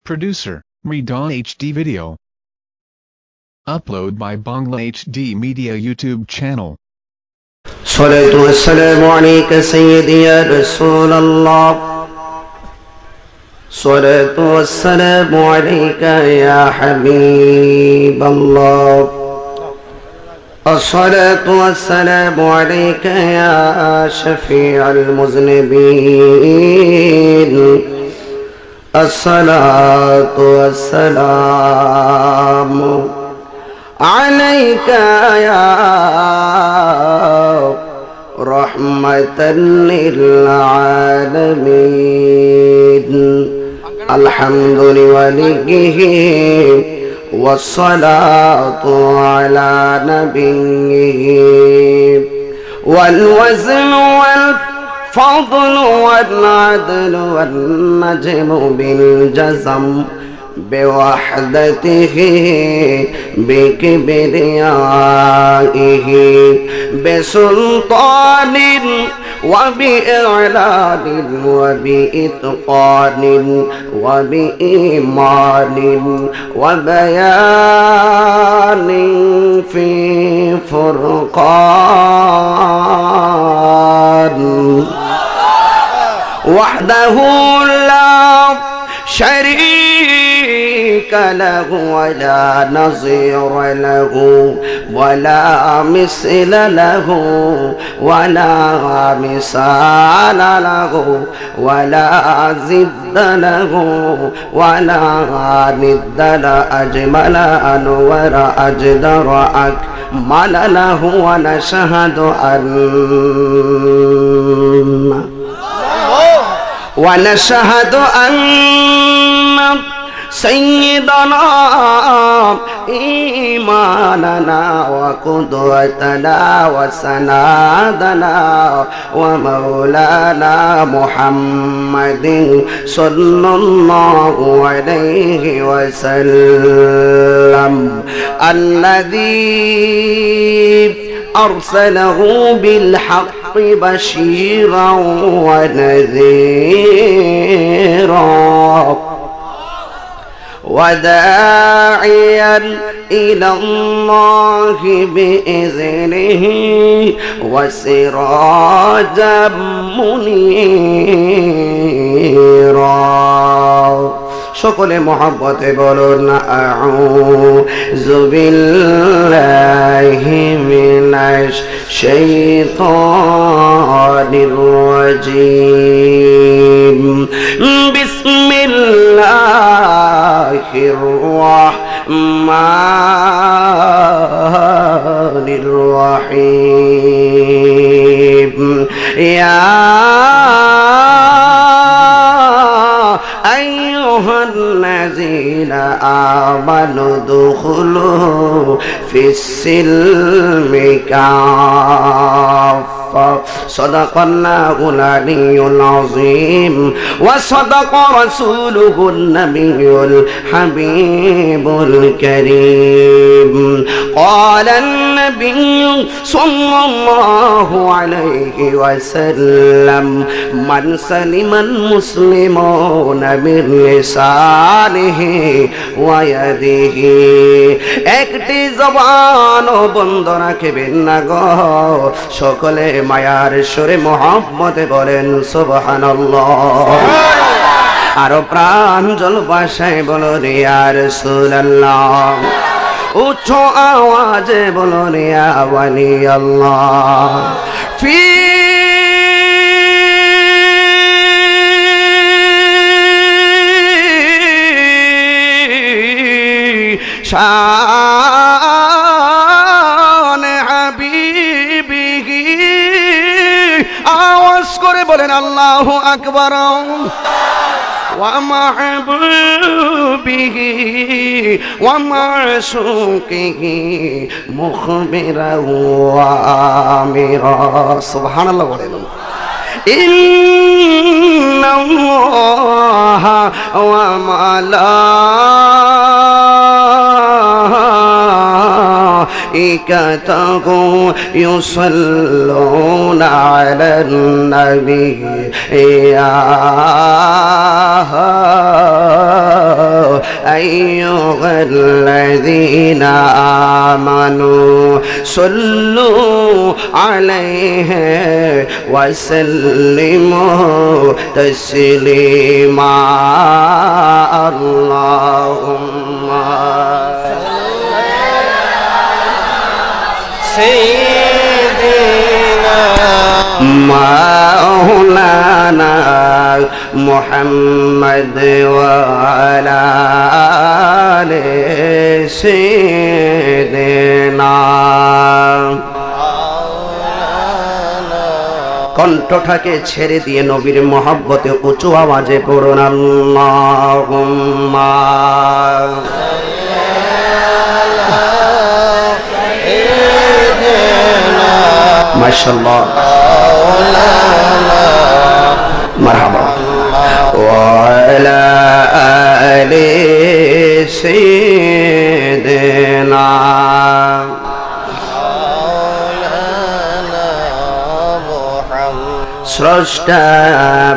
Producer, Rida HD Video. Upload by Bangla HD Media YouTube channel. الصلاة والسلام عليك سيدي يا رسول الله. الصلاة والسلام عليك يا حبيب الله. الصلاة والسلام عليك يا شفيع المذنبين. الصلاة والسلام عليك يا رحمة للعالمين. الحمد لوليه والصلاة على نبيه. والوزن والفضل والعدل والنجم بالجزم بوحدته بكبريائه بسلطان وبإعلان وبإتقان وبإيمان وبيان في فرقان. وحده لا شريك له ولا نظير له ولا مثل له ولا مثال له ولا ضد له ولا ند لا أجمل أنور أجدر أكمل له. ونشهد أن سيدنا إيماننا وقدوتنا وسندنا ومولانا محمد صلى الله عليه وسلم الذي أرسله بالحق بشيرا ونذيرا وداعيا إلى الله بإذنه وسراجا منيرا. সকলে মহব্বতে বলুন আউযু বিল্লাহি মিনাশ শাইতানির রাজীম. বিসমিল্লাহির রাহমানির রাহিম. ইয়া الذين آمنوا ادخلوا في السلم كافة. صدق الله العلي العظيم وصدق رسوله النبي الحبيب الكريم. قال النبي صلى الله عليه وسلم من سلم المسلمون من لسانه ويده. একটি জবান বন্ধ রাখবেন না গো, সকলে মায়ার সুরে মোহাম্মদে বলেন সুবহানাল্লাহ। আরো প্রাঞ্জল ভাষায় বলুন ইয়া রাসূলুল্লাহ। উচ্চ আওয়াজে বলুন ইয়া ওয়ালি আল্লাহ। ফি শান হাবিবিহি। আওয়াজ করে বলেন আল্লাহু আকবার। ওয়া মাহবুবিহি ওয়া মাশুকিহি মুখবিরা ওয়া আমিরা। সুবহানাল্লাহ বলেন। ইন্নাল্লাহা ওয়া ملائكته يصلون على النبي يا আইয়ুহাল্লাযীনা আমানু সাল্লু আলাইহি ওয়া সাল্লিমু তাসলিমা আল্লাহুম্মা সাইয়্যিদিনা মাওলানা মুহাম্মদ ওয়া আলা আলি সাইয়্যিদিনা। কণ্ঠটাকে ছেড়ে দিয়ে নবীর মহব্বতে উঁচু আওয়াজে পড়ুন আল্লাহুম্মা মাশাআল্লাহ মারহাবা ওয়া আলা আলি সাইয়্যিদিনা। স্রষ্টা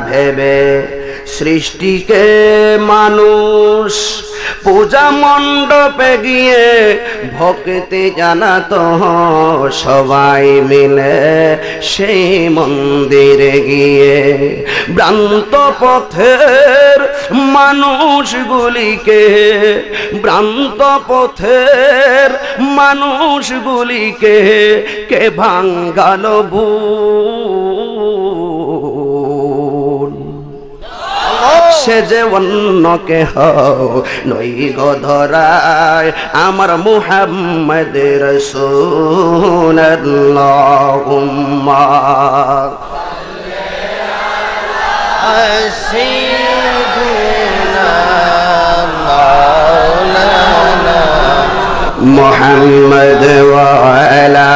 ভেবে সৃষ্টিকে মানুষ পূজা মণ্ডপে গিয়ে ভক্তি জানাতো সবাই মিলে সেই মন্দিরে গিয়ে ভ্রান্ত পথের মানুষগুলিকে কে ভাঙ্গালো ভুল সে যে অন্য কেহ নই গো ধরায় আমার মুহাম্মদ রাসূলুল্লাহুম্মা সাইয়্যিদিনা মাওলানা মুহাম্মদ ওয়া আলা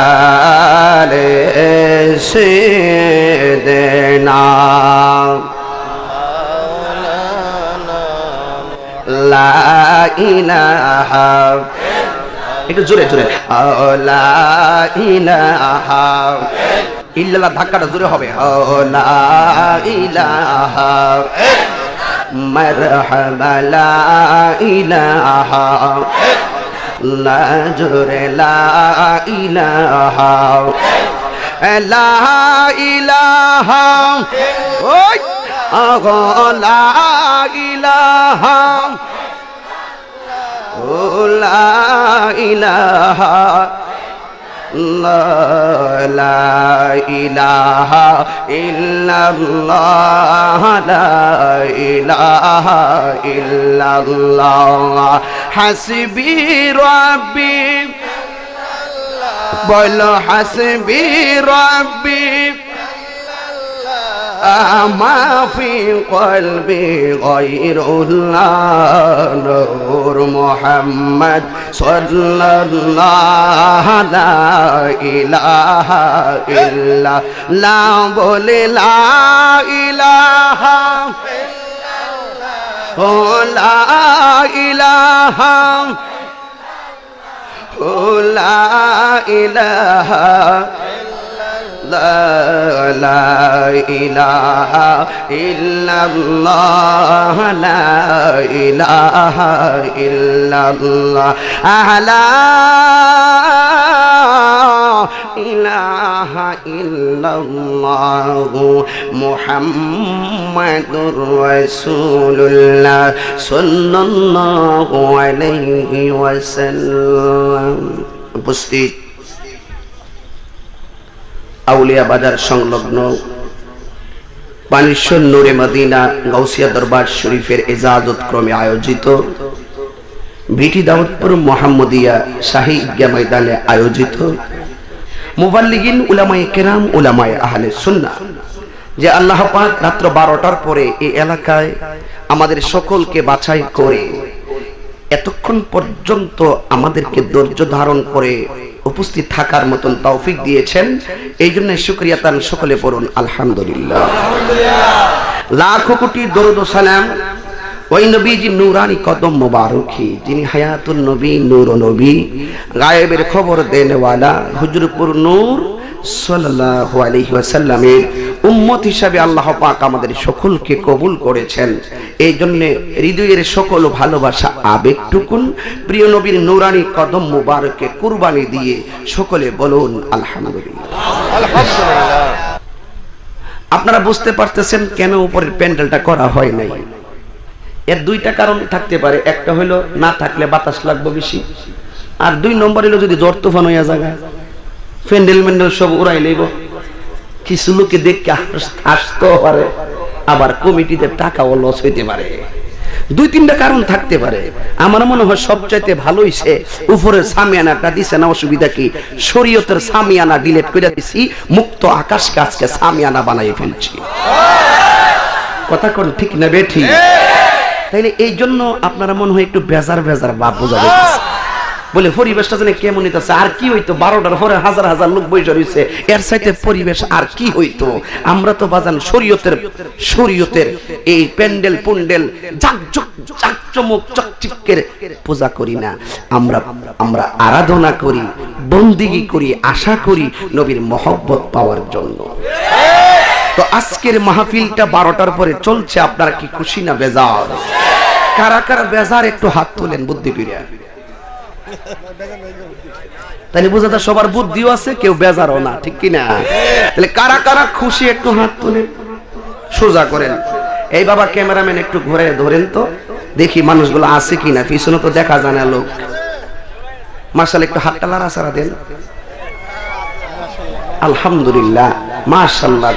আলি সাইয়্যিদিনা। লা ইলাহা একটু জোরে জোরে লা ইলাহা ইল্লাল্লাহ ধাক্কাটা জোরে হবে লা ইলাহা মারহাবা লা ইলাহা লা জোরে লা ইলাহা লা ইলাহা ওই লা ইলাহা লা ইলাহা লা ইলাহা ইল্লাল্লাহ লা ইলাহা ইল্লাল্লাহ হাসবি রাব্বি বলো হাসবি রাব্বি ما في قلبي غير الله نور محمد صلى الله لا إله إلا لا بول لا إله لا إله لا إله لا إله إلا الله لا إله إلا الله لا إله إلا الله محمد رسول الله صلى الله عليه وسلم। উপস্থিত আউলিয়া বাজার সংলগ্ন পানিশ্বর নূরে মদিনা গাউসিয়া দরবার শরীফের ইজাজত ক্রমে আয়োজিত ভিটি দাউদপুর মোহাম্মদিয়া শাহী ঈদগাহ ময়দানে আয়োজিত মুবাল্লিগিন উলামায়ে কেরাম উলামায়ে আহলে সুন্নাহ যে আল্লাহ পাক রাত্র 12টার পরে এই এলাকায় আমাদের সকলকে বাছাই করে এতক্ষণ পর্যন্ত আমাদেরকে ধৈর্য ধারণ করে উপস্থিত থাকার মতন তৌফিক দিয়েছেন, এই জন্য শুকরিয়া তান সকলে পড়ুন আলহামদুলিল্লাহ। লাখো কোটি দরুদ ও সালাম ওই নবীজি নূরানি কদম মুবারকি যিনি হায়াতুন নবী নূর নবী গায়েবের খবর দেনেওয়ালা হুজুরপুর নূর সাল্লাল্লাহু আলাইহি ওয়াসাল্লামের উম্মত হিসাবে আল্লাহ পাক আমাদের সকলকে কবুল করেছেন। এই জন্য হৃদয়ের সকল ভালোবাসা আবেগটুকুন প্রিয় নবীর নূরানি কদম মুবারকে কুরবানি দিয়ে সকলে বলুন আলহামদুলিল্লাহ। আলহামদুলিল্লাহ। আপনারা বুঝতে পারতেছেন কেন উপরের প্যান্ডেলটা করা হয় নাই। এর দুইটা কারণ থাকতে পারে। একটা হলো না থাকলে বাতাস লাগবে বেশি, আর দুই নম্বর হলো যদি জ্বর তুফান হইয়া জায়গা প্যান্ডেল ম্যান্ডেল সব উড়াই লইব, কিছু লোকে দেখে আসতেও পারে, আবার কমিটিতে টাকাও লস হইতে পারে। দুই তিনটা কারণ থাকতে পারে। আমার মনে হয় সবচাইতে ভালো হইছে উপরে সামিয়ানাটা দিছে না, অসুবিধা কি? শরীয়তের সামিয়ানা ডিলিট করে দিছি, মুক্ত আকাশকে আজকে সামিয়ানা বানাই ফেলছি। কথা কোন ঠিক না বেঠি? তাইলে এই জন্য আপনারা মনে হয় একটু বেজার বেজার ভাব বোঝা যাচ্ছে, বলে পরিবেশটা জানে কেমন হইতেছে। আর কি হইতো 12টার পরে হাজার হাজার লোক বসে রয়েছে, এর চাইতে পরিবেশ আর কি হইতো? আমরা তো বাজান শরীয়তের এই প্যান্ডেল পুন্ডেল জাকজমক চকচিকের পূজা করি না, আমরা আরাধনা করি, বন্দিগি করি, আশা করি নবীর মহব্বত পাওয়ার জন্য। তো আজকের মাহফিলটা 12টার পরে চলছে, আপনারা কি খুশি না বেজার? কারা কারা বেজার একটু হাত তোলেন বুদ্ধি করিয়া। তাহলে বোঝা যায় সবার বুদ্ধিও আছে, কেউ বেজারও না, ঠিক কিনা? তাহলে কারা কারা খুশি একটু হাত তোলেন, সোজা করেন। এই বাবা ক্যামেরাম্যান একটু ঘুরে ধরেন তো দেখি মানুষগুলো আছে কিনা, পিছনে তো দেখা যায় না লোক। মাশাআল্লাহ, একটু হাতটা লাড়াচাড়া দেন। আলহামদুলিল্লাহ, মাশাআল্লাহ।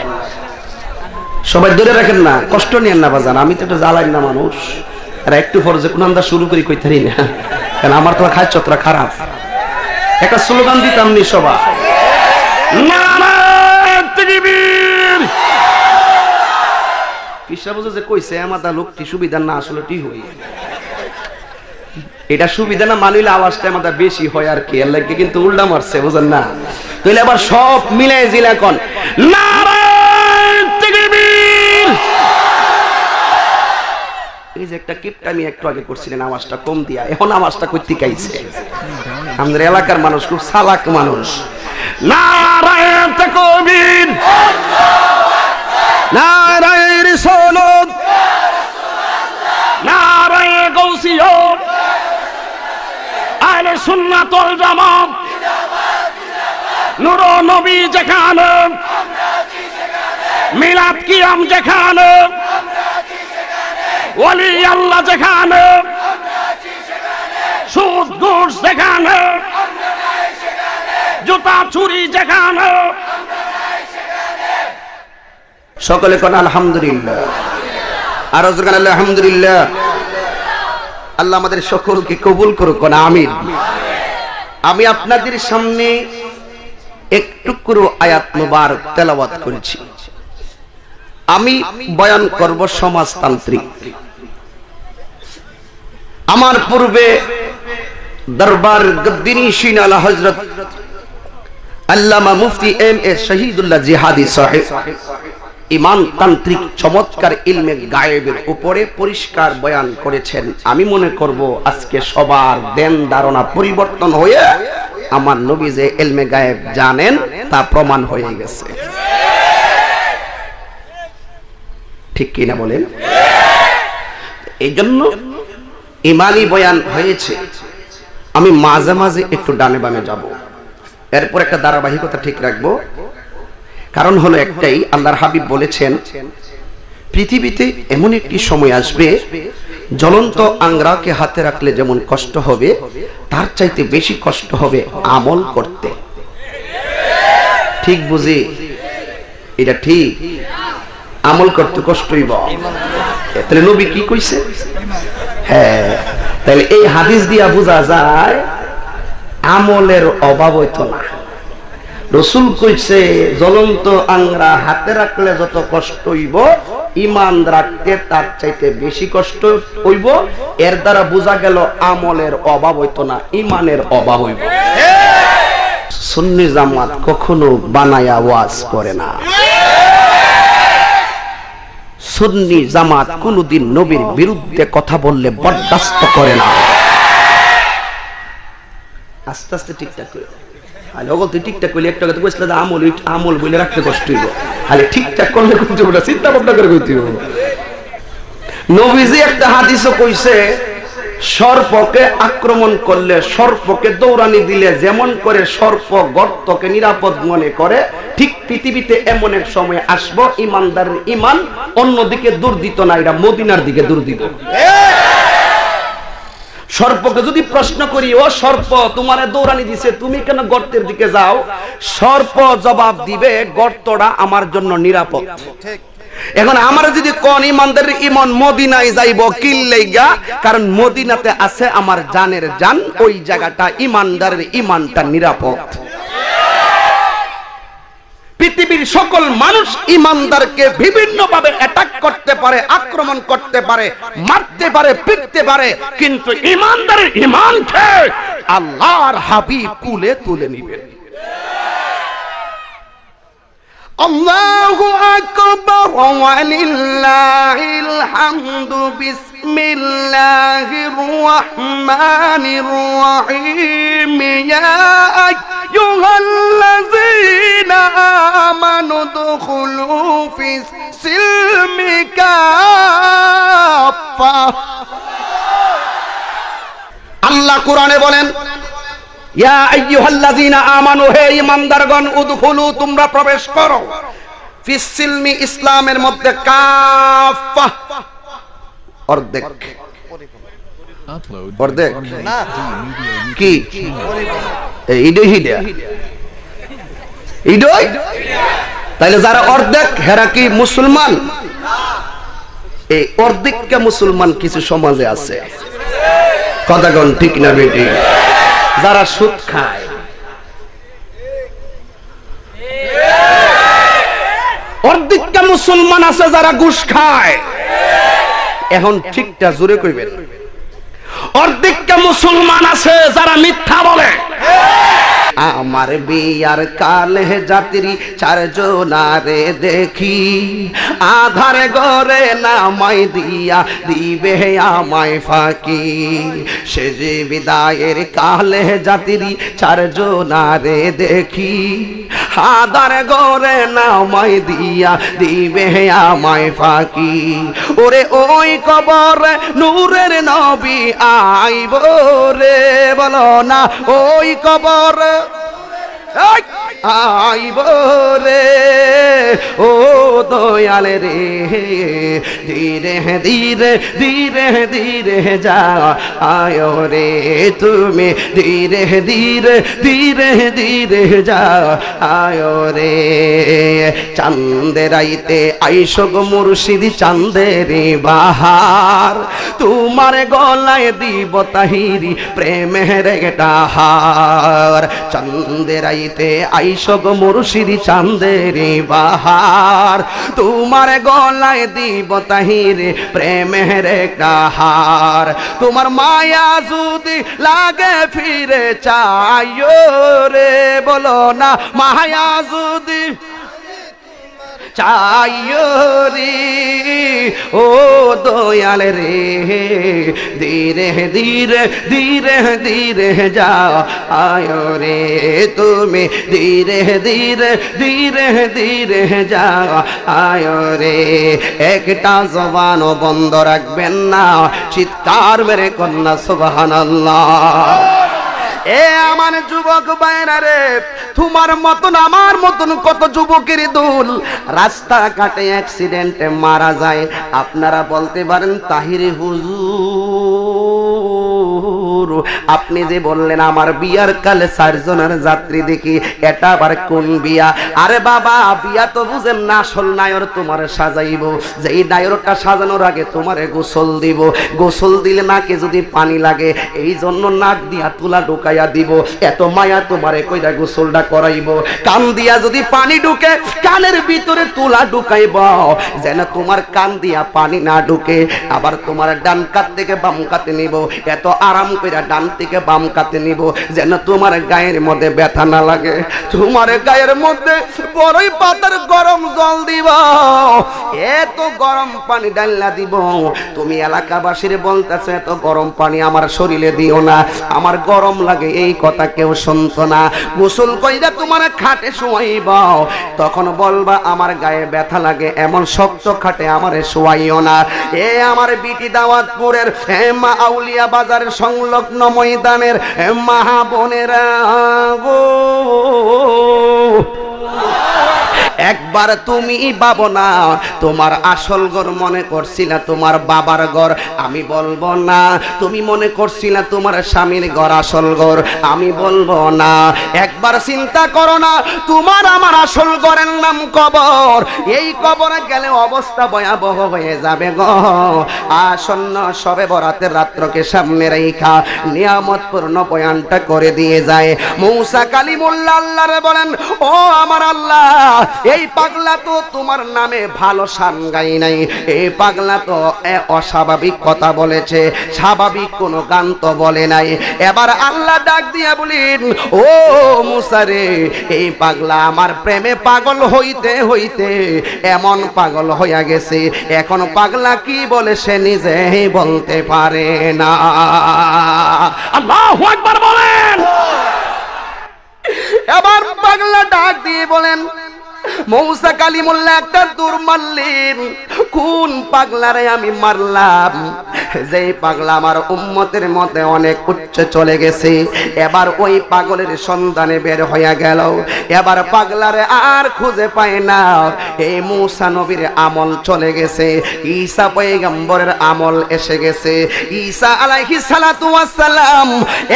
সবাই ধরে রাখেন না, কষ্ট নিয়েন না বাজান, আমি তো একটু জ্বালাই না মানুষ। আর একটু পরে যে কোন আমরা শুরু করি কইতারি না, কারণ আমার তো খায় চত্রা খারাপ। একটা স্লোগান দিতাম নি সবাই, নারায়ে তাকবীর। পিসা বুঝে যে কইছে আমাদের লোকটি সুবিধা না, আসলে টি হই এটা সুবিধা না মানিলে আওয়াজটা আমাদের বেশি হয় আর কি, এর লাগে কিন্তু উল্টা মারছে, বুঝেন না? তাইলে আবার সব মিলে জিলা কোন নারায়ে তাকবীর। এই যে একটা কিপটা আমি একটু আগে করছিলেন আওয়াজটা কম দিয়া, এখন আওয়াজটা কই তিকাইছে। আমাদের এলাকার মানুষ খুব চালাক মানুষ। নারায়ে তাকবীর, নারায়ে রিসালাত, নারায়ে গাউসিয়্যত, আহলে সুন্নাত ওয়াল জামাত, নূর নবী যেখানে, মিলাদ কিয়াম যেখানে, ওলি আল্লাহ যেখানে, সুদ ঘুষ যেখানে, জুতা চুরি যেখানে, সকলে কোন আলহামদুলিল্লাহ। আর আলহামদুলিল্লাহ। আল্লাহ আমাদের সকলকে কবুল করুক, কোন আমিন। আমি আপনাদের সামনে একটু করে আয়াত মুবারক তেলাওয়াত করেছি। আমি বয়ান করব সমাজতান্ত্রিক। আমার পূর্বে দরবার গদ্দিনিশিন আলা হযরত আল্লামা মুফতি এম এ শহীদুল্লাহ জিহাদি সাহেব ইমানতান্ত্রিক চমৎকার ইলমে গায়েবের উপরে পরিষ্কার বয়ান করেছেন। আমি মনে করব আজকে সবার দেন ধারণা পরিবর্তন হয়ে আমার নবী যে ইলমে গায়েব জানেন তা প্রমাণ হয়ে গেছে, ঠিক কি না বলেন? এই জন্য ইমানি বয়ান হয়েছে। আমি মাঝে মাঝে একটু ডানে বামে যাব, এরপর একটা ধারাবাহিকতা ঠিক রাখবো। কারণ হলো একটাই, আল্লাহর হাবিব বলেছেন পৃথিবীতে এমন একটি সময় আসবে জ্বলন্ত আংরাকে হাতে রাখলে যেমন কষ্ট হবে, তার চাইতে বেশি কষ্ট হবে আমল করতে। ঠিক বুঝি? এটা ঠিক, আমল করতে কষ্টই বল। তাহলে নবী কি কইছে? হ্যাঁ, তাহলে এই হাদিস দিয়া বোঝা যায় আমলের অভাব হইতো না। রাসূল কইছে জ্বলন্ত আংরা হাতে রাখলে যত কষ্ট হইব, ঈমান রাখতে তার চাইতে বেশি কষ্ট হইব। এর দ্বারা বোঝা গেল আমলের অভাব হইতো না, ঈমানের অভাব হইব। সুন্নি জামাত কখনো বানায়া ওয়াজ করে না। সুন্নি জামাত কোনদিন নবীর বিরুদ্ধে কথা বললে বরদাস্ত করে না। আস্তে আস্তে ঠিকঠাক করে আলে ওগো তুই ঠিকঠাক কইলে একটা কথা কইছলা যে আমল বলে রাখতে কষ্ট হইব আলে ঠিকঠাক করলে কইতে বড় চিন্তা ভাবনা করে কইতে হবে নবীজি একটা হাদিসও কইছে সর্পকে আক্রমণ করলে সর্পকে দৌড়ানি দিলে যেমন করে সর্প গর্তকে নিরাপদ মনে করে ঠিক পৃথিবীতে এমন এক সময় আসবো ইমানদারের ইমান অন্যদিকে দূর দিত না এরা মদিনার দিকে দূর দিত সর্পকে যদি প্রশ্ন করি ও সর্প তোমারে দৌড়ানি দিছে তুমি কেন গর্তের দিকে যাও সর্প জবাব দিবে গর্তটা আমার জন্য নিরাপদ ঠিক এখন আমরা যদি কোন ইমানদারের ঈমান মদিনায় যাইব কিল্লাইগা কারণ মদিনাতে আছে আমার জানের জান ওই জায়গাটা ইমানদারের ঈমানটা নিরাপদ পৃথিবীর সকল মানুষ ইমানদারকে বিভিন্ন ভাবে অ্যাটাক করতে পারে আক্রমণ করতে পারে মারতে পারে পিটতে পারে কিন্তু ইমানদারের ঈমানকে আল্লাহর হাবিব কুলে তুলে নেবেন আল্লাহু আকবার ওয়ালিল্লাহিল হামদু বিসমিল্লাহির রহমানির রহিম ইয়া আইয়ুহাল্লাযীনা আমানু দুখুলু ফিস সিলমি কাফা আল্লাহ কোরআনে বলেন ইয়া আইয়ুহাল্লাযীনা আমানু হে ঈমানদারগণ উদখুলু তোমরা প্রবেশ করো ফিস সিলমি ইসলামের মধ্যে কাফা অর্ধেক অর্ধেক কি এইডই হিডা এইডই তাইলে যারা অর্ধেক হেরা কি মুসলমান এই অর্ধেককে মুসলমান কিছু সমাজে আছে কথাগণ ঠিক না বেটি যারা সুদ খায় অর্ধেকটা মুসলমান আছে যারা ঘুষ খায় এখন ঠিকটা জোরে কইবেন অর্ধেকটা মুসলমান আছে যারা মিথ্যা বলে আমার বিয়ার কালে যাত্রী চারজনারে দেখি আধার ঘরে নামাই দিয়া দিবে আমায় ফাঁকি সে যে বিদায়ের কালে যাত্রী চারজনারে দেখি আধার ঘরে নামাই দিয়া দিবে আমায় ফাঁকি ওরে ওই কবর নূরের নবী আইব রে বলো না ওই কবর আইব রে ও দয়াল রে ধীরে ধীরে ধীরে ধীরে যা আয়ো রে তুমি ধীরে ধীরে ধীরে ধীরে যা আয়ো রে চাঁদের আইতে আইসো গো মুর্শিদ চাঁদের বাহার তোমার গলায় দিব তাহিরি প্রেমের একটা হার চাঁদের আইতে আইসো গো মুর্শিদ চাঁদের বাহার তোমার গলায় দিব তাহিরি প্রেমের একটা হার তোমার মায়া যদি লাগে ফিরে চাইও রে বলো না মায়া যদি চাইও রে ও দয়াল রে ধীরে ধীরে ধীরে ধীরে যাও আয়ো রে তুমি ধীরে ধীরে ধীরে ধীরে যাও আয়ো রে একটা জবানও বন্ধ রাখবেন না চিৎকার মেরে কন্যা সুবহানাল্লাহ এ আমার যুবক ভাইরা রে তোমার মতন আমার মতন কত যুবকের দল রাস্তা কাটে অ্যাক্সিডেন্টে মারা যায় আপনারা বলতে পারেন তাহিরি হুজুর আপনি যে বললেন আমার বিয়ার কালে চারজনের যাত্রী দেখি এটা আবার কোন বিয়া আরে বাবা বিয়া তো বুঝেন না আসল নায়র তোমার সাজাইব যে এই নায়রটা সাজানোর আগে তোমারে গোসল দিব গোসল দিলে নাকে যদি পানি লাগে এই জন্য নাক দিয়া তুলা ঢুকাইয়া দিব এত মায়া তোমারে কইরা গোসলটা করাইব কান দিয়া যদি পানি ঢুকে কানের ভিতরে তুলা ঢুকাইব যেন তোমার কান দিয়া পানি না ঢুকে আবার তোমার ডান কাত থেকে বাম কাতে নিব এত আরাম কইরা ডান থেকে বাম কাতে নিব যেন তোমার গায়ের মধ্যে ব্যথা না লাগে। তোমার গায়ের মধ্যে বড়ই পাতার গরম জল দিব, এত গরম পানি ডাল্লা দিব। তুমি এলাকাবাসীর বলতেছে এত গরম পানি আমার শরীরে দিও না, আমার গরম লাগে, এই কথা কেউ শুনতো না। গোসল কইরা তোমার খাটে শোয়াইব, তখন বলবা আমার গায়ে ব্যথা লাগে, এমন শক্ত খাটে আমারে শোয়াইও না। এ আমার বিটি দাওয়াতপুরের মা আউলিয়া বাজারের সংলগ্ন ময়দানের মা বোনেরা গো, একবার তুমি ভাবো না তোমার আসল ঘর মনে করছিলা তোমার বাবার ঘর, আমি বলবো না। তুমি মনে করছিলা তোমার স্বামীর ঘর আসল ঘর, আমি বলবো না। একবার চিন্তা করো না তোমার আমার আসল ঘরের নাম কবর, এই কবরে গেলে অবস্থা ভয়াবহ হয়ে যাবে গো। আসন্ন শবে বরাতের রাত্রকে সামনে রেখা নিয়ামতপূর্ণ বয়ানটা করে দিয়ে যায়। মূসা কালিমুল্লাহ আল্লাহরে বলেন, ও আমার আল্লাহ, এই পাগলা তো তোমার নামে ভালো শান গাই নাই, এই পাগলা তো অস্বাভাবিক কথা বলেছে, স্বাভাবিক কোনো গান তো বলে নাই। এবার আল্লাহ ডাক দিয়া বলেন, ও মূসা রে, এই পাগলা আমার প্রেমে পাগল হইতে হইতে এমন পাগল হইয়া গেছে, এখন পাগলা কি বলে সে নিজে বলতে পারে না। আল্লাহু আকবার বলেন। এবার পাগলা ডাক দিয়ে বলেন, মূসা কালিমুল্লাহ একটা দূর মারলেন, কোন পাগলারে আমি মারলাম, যেই পাগলা আমার উম্মতের মধ্যে অনেক উচ্চ চলে গেছে। এবার ওই পাগলের সন্ধানে বের হইয়া গেল, এবার পাগলারে আর খুঁজে পায় না। এই মূসা নবীর আমল চলে গেছে, ঈসা পয়গম্বরের আমল এসে গেছে। ঈসা আলাইহিস সালাতু ওয়াস সালাম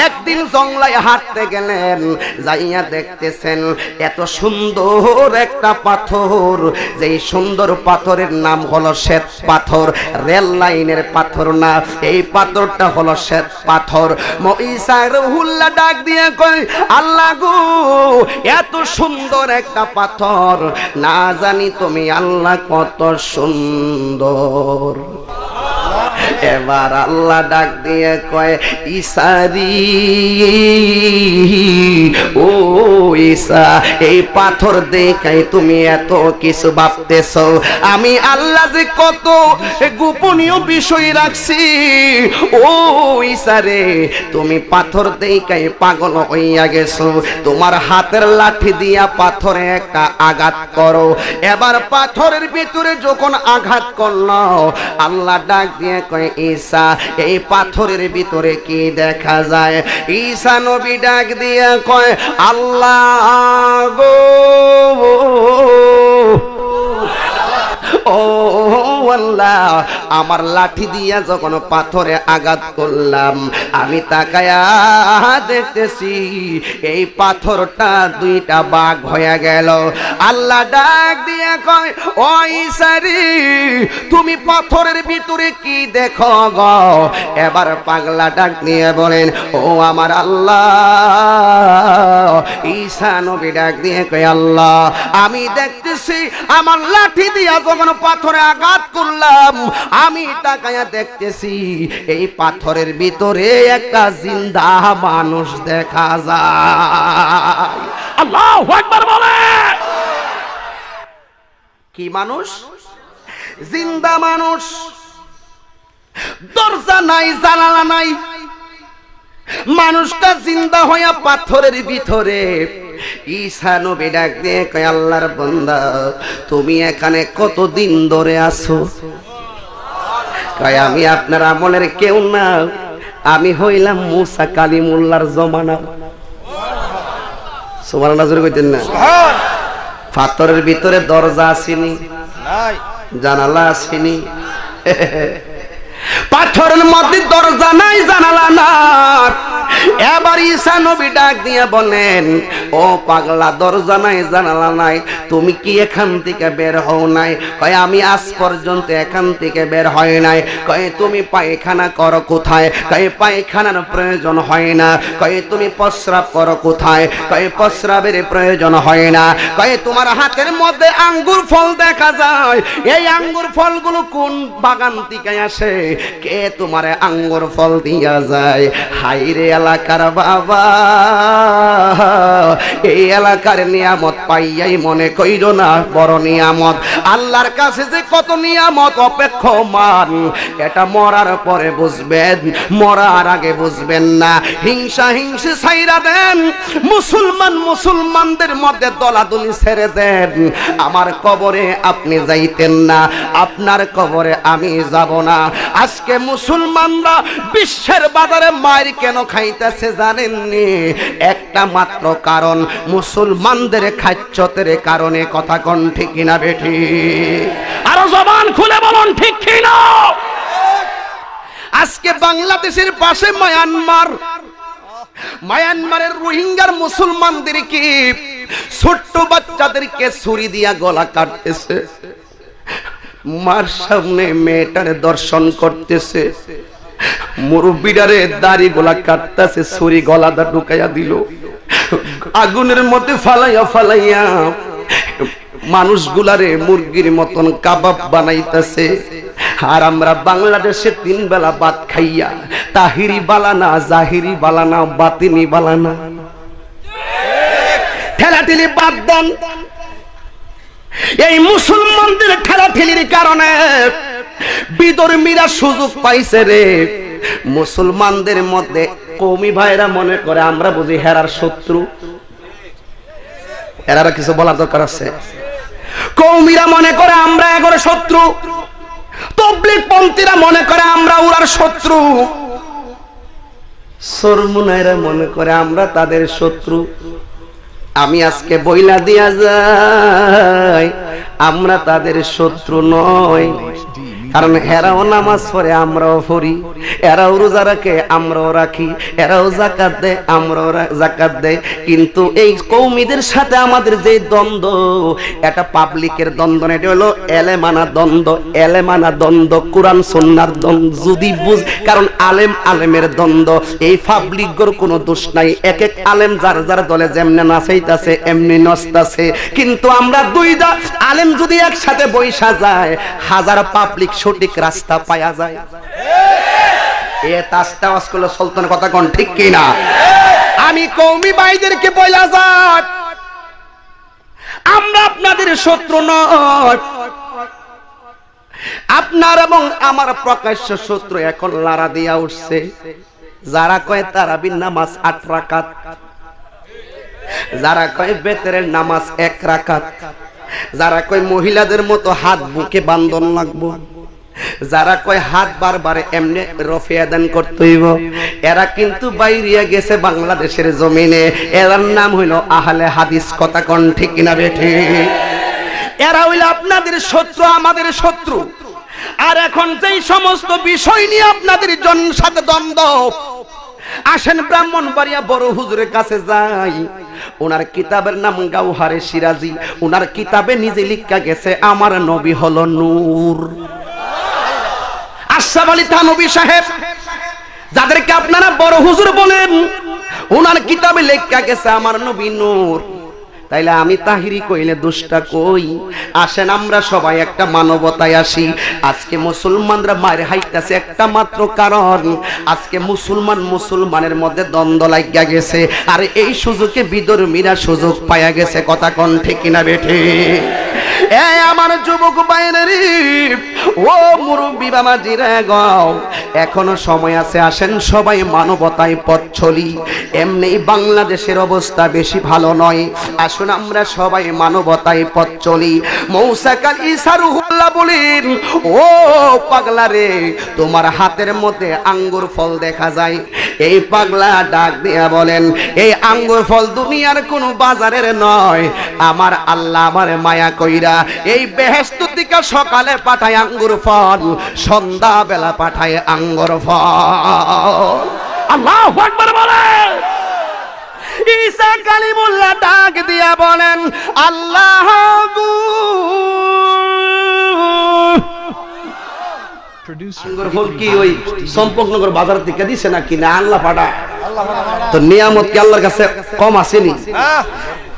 একদিন জঙ্গলায় হাঁটতে গেলেন, যাইয়া দেখতেছেন এত সুন্দর একটা পাথর, যেই সুন্দর পাথরের নাম হলো শ্বেত পাথর, রেল লাইনের পাথর না, এই পাথরটা হলো শ্বেত পাথর। ঈসা রুহুল্লাহ ডাক দিয়ে কয়, আল্লাহ গো, এত সুন্দর একটা পাথর, না জানি তুমি আল্লাহ কত সুন্দর। এবার আল্লাহ ডাক দিয়ে কয়, ঈসারি, ও ঈসা, এই পাথর দেখাই তুমি এত কিছু ভাবতেছো, আমি আল্লাহ যে কত গোপনীয় বিষয় রাখছি। ও ঈসা রে, তুমি পাথর দেখাই পাগল হইয়া গেছো, তোমার হাতের লাঠি দিয়া পাথরে একটা আঘাত করো। এবার পাথরের ভিতরে যখন আঘাত করলো, আল্লাহ ডাক দিয়ে কয়, ঈসা, এই পাথরের ভিতরে কি দেখা যায়? ঈসা নবী ডাক দিয়ে কয়, আল্লাহ গো, ও আল্লাহ, আমার লাঠি দিয়া যখন পাথরে আঘাত করলাম, আমি তাকায়া দেখতেছি এই পাথরটা দুইটা ভাগ হয়ে গেল। আল্লাহ ডাক দিয়ে কয়, ও ঈসা রে, তুমি পাথরের ভিতরে কি দেখো গো? এবার পাগলা ডাক দিয়ে বলেন, ও আমার আল্লাহ। ঈসা নবী ডাক দিয়ে কয়, আল্লাহ, আমি দেখতেছি আমার লাঠি দিয়া যখন পাথরে আঘাত করলাম, আমি তাকায়া দেখতেছি এই পাথরের ভিতরে একটা জিন্দা মানুষ দেখা যায়। আল্লাহু আকবার বলে। কি মানুষ? জিন্দা মানুষ, দরজা নাই, জানালা নাই, মানুষটা জিন্দা হইয়া পাথরের ভিতরে। ঈসা নবী ডাক দিয়ে কয়, আল্লাহর বান্দা, তুমি এখানে কতদিন ধরে আছো? কয়, আমি আপনার আমলের কেউ না, আমি হইলাম মূসা কালিমুল্লাহর জমানা। সুবহানাল্লাহ জোরে কইতেন না? পাথরের ভিতরে দরজা আসেনি, জানালা আসেনি, পাথরের মধ্যে দরজা নাই, জানালা নাই। এবার এবার ঈসা নবী ডাক দিয়ে বলেন, ও পাগলা, দরজা নাই জানালা নাই, তুমি কি এখান থেকে বের হও নাই? কয় আমি আজ পর্যন্ত এখান থেকে বের হয় নাই। কয় তুমি পায়খানা করো কোথায়? কয় পায়খানার প্রয়োজন হয় না। কয় তুমি প্রস্রাব করো কোথায়? কয় প্রস্রাবের প্রয়োজন হয় না। কয় তোমার হাতের মধ্যে আঙ্গুর ফল দেখা যায়, এই আঙ্গুর ফলগুলো কোন বাগান থেকে আসে? কে তোমার আঙ্গুর ফল দিয়া যায়? হাইরে এলাকার বাবা, এই এলাকার নিয়ামত পাইয়াই মনে কইরো না বড় নিয়ামত। আল্লাহর কাছে যে কত নিয়ামত অপেক্ষমান, এটা মরার পরে বুঝবেন, মরার আগে বুঝবেন না। হিংসা হিংসি ছাইরা দেন, মুসলমানদের মধ্যে দলাদলি ছেড়ে দেন। আমার কবরে আপনি যাইতেন না, আপনার কবরে আমি যাব না। আজকে মুসলমানরা বিশ্বের বাজারে মার কেন খাইতেছে জানেননি? একটা মাত্র কারণ, মুসলমানদের খাচ্চতের কারণে। কথা কোন ঠিক কিনা বেঠি? আরো জবান খুলে বলুন ঠিক কিনা? আজকে বাংলাদেশের পাশে মায়ানমারের রোহিঙ্গার মুসলমানদেরকে, ছোট্ট বাচ্চাদেরকে ছুরি দিয়া গলা কাটতেছে, মার সামনে মেয়েটার দর্শন করতেছে, মুরব্বিরারে দাড়ি গোলা কাটতেছে, ছুরি গলাটা ঢুকাইয়া দিল, আগুনের মধ্যে ফালাইয়া মানুষগুলারে মুরগির মতন কাবাব বানাইতেছে। আর আমরা বাংলাদেশে 3 বেলা ভাত খাইয়া তাহিরি বালানা, জাহিরি বালানা, বাতিনি বালানা ঠেলাঠেলি বাদ দেন। এই মুসলমানদের ঠেলাঠেলির কারণে বিধর্মীরা সুযোগ পাইছে রে। মুসলমানদের মধ্যে কওমি ভাইরা মনে করে আমরা বুঝি হেরার শত্রু। এরা কিছু বলার দরকার আছে? কওমিরা মনে করে আমরা এগোর শত্রু, তাবলীগ পন্থীরা মনে করে আমরা ওরার শত্রু, সরমুনাইরা মনে করে আমরা তাদের শত্রু। আমি আজকে বইলা দিয়া যাই, আমরা তাদের শত্রু নয়। কারণ এরাও নামাজ পড়ে, আমরাও পড়ি, এরাও রোজা রাখে, আমরাও রাখি, এরাও যাকাত দেয়, আমরাও যাকাত দেয়। কিন্তু এই কওমিদের সাথে আমাদের যে দ্বন্দ্ব, এটা পাবলিকের দ্বন্দ্ব, এটা হলো এলেমানা দ্বন্দ্ব, কোরআন সুন্নাহর দ্বন্দ্ব যদি বুঝ। কারণ আলেমের দ্বন্দ্ব, এই পাবলিকগর কোনো দোষ নাই। এক এক আলেম যার যার দলে যেমনে নাচাইতাছে এমনি নচতাছে। কিন্তু আমরা দুইটা আলেম যদি একসাথে বইসা যায়, হাজার পাবলিক সঠিক রাস্তা পাওয়া যায়। এ তাস্তাওয়াজ করলে সুলতান কথা কোন ঠিক কিনা? আমি কওমি ভাইদেরকে বইলা যাই, আমরা আপনাদের শত্রু নয়। আপনার এবং আমার প্রকাশ্য শত্রু এখন লারা দিয়া উঠছে। যারা কয় তারাবির নামাজ 8 রাকাত, যারা কয় বেতেরের নামাজ 1 রাকাত, যারা কয় মহিলাদের মতো হাত বুকে বান্ধন লাগবো, যারা কয় হাত বারবার এমনি রফিয়া দান করতে হইব, এরা কিন্তু বাইরিয়া গেছে বাংলাদেশের জমিনে। এর নাম হইল আহলে হাদিস। কথা কোন ঠিক কিনা বেঠি? এরা হইল আপনাদের শত্রু, আমাদের শত্রু। আর এখন যেই সমস্ত বিষয় নিয়ে আপনাদের সাথে দ্বন্দ্ব, আসেন ব্রাহ্মণবাড়িয়া বড় হুজুরের কাছে যাই। ওনার কিতাবের নাম গাওহারে সিরাজি। ওনার কিতাবে নিজে লিখা গেছে আমার নবী হলো নূর। আশরাফ আলী থানভী সাহেব, যাদেরকে আপনারা বড় হুজুর বলেন, ওনার কিতাবে লেখা গেছে আমার নবী নূর। তাইলে আমি তাহিরি কইলে দুষ্টা কই? আসেন আমরা সবাই একটা মানবতায় আসি। আজকে মুসলমানরা মার হাইতাছে একটা মাত্র কারণ, আজকে মুসলমানের মধ্যে দ্বন্দ্ব লাগিয়া গেছে। আর এই সুযোগে বিধর্মীরা সুযোগ পাইয়া গেছে। কথা কোন ঠিক কিনা বেঠে? এই আমার যুবক বাইরে, ও মুরব্বি বাবাজিরা গাও, এখনো সময় আছে। আসেন সবাই মানবতায় পথ চলি। এমনি বাংলাদেশের অবস্থা বেশি ভালো নয়। আসুন আমরা সবাই মানবতায় পথ চলি। মৌসা কাল ঈসা রুহুল্লাহ বলেন, ও পাগলা রে, তোমার হাতের মধ্যে আঙ্গুর ফল দেখা যায়। এই পাগলা ডাক দিয়া বলেন, এই আঙ্গুর ফল দুনিয়ার কোনো বাজারের নয়। আমার আল্লাহ আমার মায়া কইরা এই বেহেশত থেকে সকালে পাঠায় আঙ্গুর ফল, সন্ধ্যা বেলা পাঠায় আঙ্গুর ফল। আল্লাহু আকবার বলেন। ঈসা কালিমুল্লাহ ডাক দিয়া বলেন আল্লাহ গো আঙ্গুর ফল কি ওই সম্পর্কনগর বাজার থেকে দিছে নাকি না আল্লাহ পাঠা তো নিয়ামত কি আল্লাহর কাছে কম আসেনি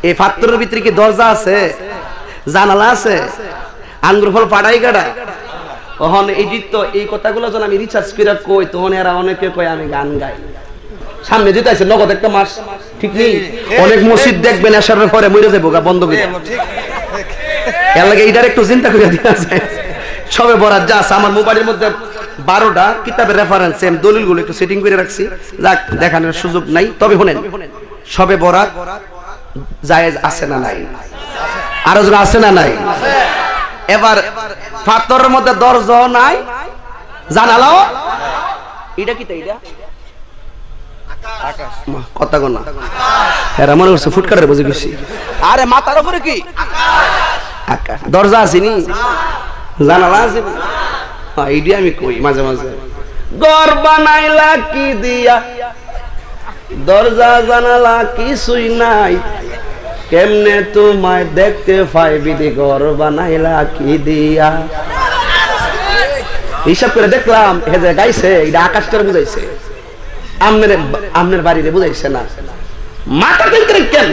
এই পাত্রের ভিতরে কি দরজা আছে জানালা আছে আঙ্গুর ফল পাঠাই কাটা ওহন এডিট তো এই কথাগুলো যখন আমি রিসার্চ করে কই তখন এরা অনেকে কয় আমি গান গাই সামনে যেতে আছে নগদ একটা মাস ঠিক নেই অনেক মসজিদ দেখবেন আসার পরে মরে যাবো গা বন্ধ করে এর লাগে এইটার একটু চিন্তা করে দিয়া যায় সবে বরাত যা আছে আমার মোবাইলের মধ্যে 12টা কিতাবের রেফারেন্স এম দলিলগুলো একটু সেটিং করে রাখছি যাক দেখানোর সুযোগ নাই তবে শুনেন সবে বরাত জায়েজ আছে না নাই আর জন আছে না নাই এবার পাথরের মধ্যে দরজা নাই জানালাও এটা কি তাইটা আকাশ কথা কোন না এরা মনে করছে ফুটকারে বুঝে গেছি আরে মাথার উপরে কি আকাশ দরজা আছে নি জানালা আছে এইডি আমি কই মাঝে মাঝে ঘর বানাইলা কি দিয়া দরজা জানালা কিছুই নাই কেমনে তোমায় দেখতে পাইবি দি ঘর বানাইলা কি দিয়া হিসাব করে দেখলাম হে যে গাইছে এটা আকাশ করে বুঝাইছে আমনের বাড়িতে বুঝাইছে না মাথা কিন্তু কেন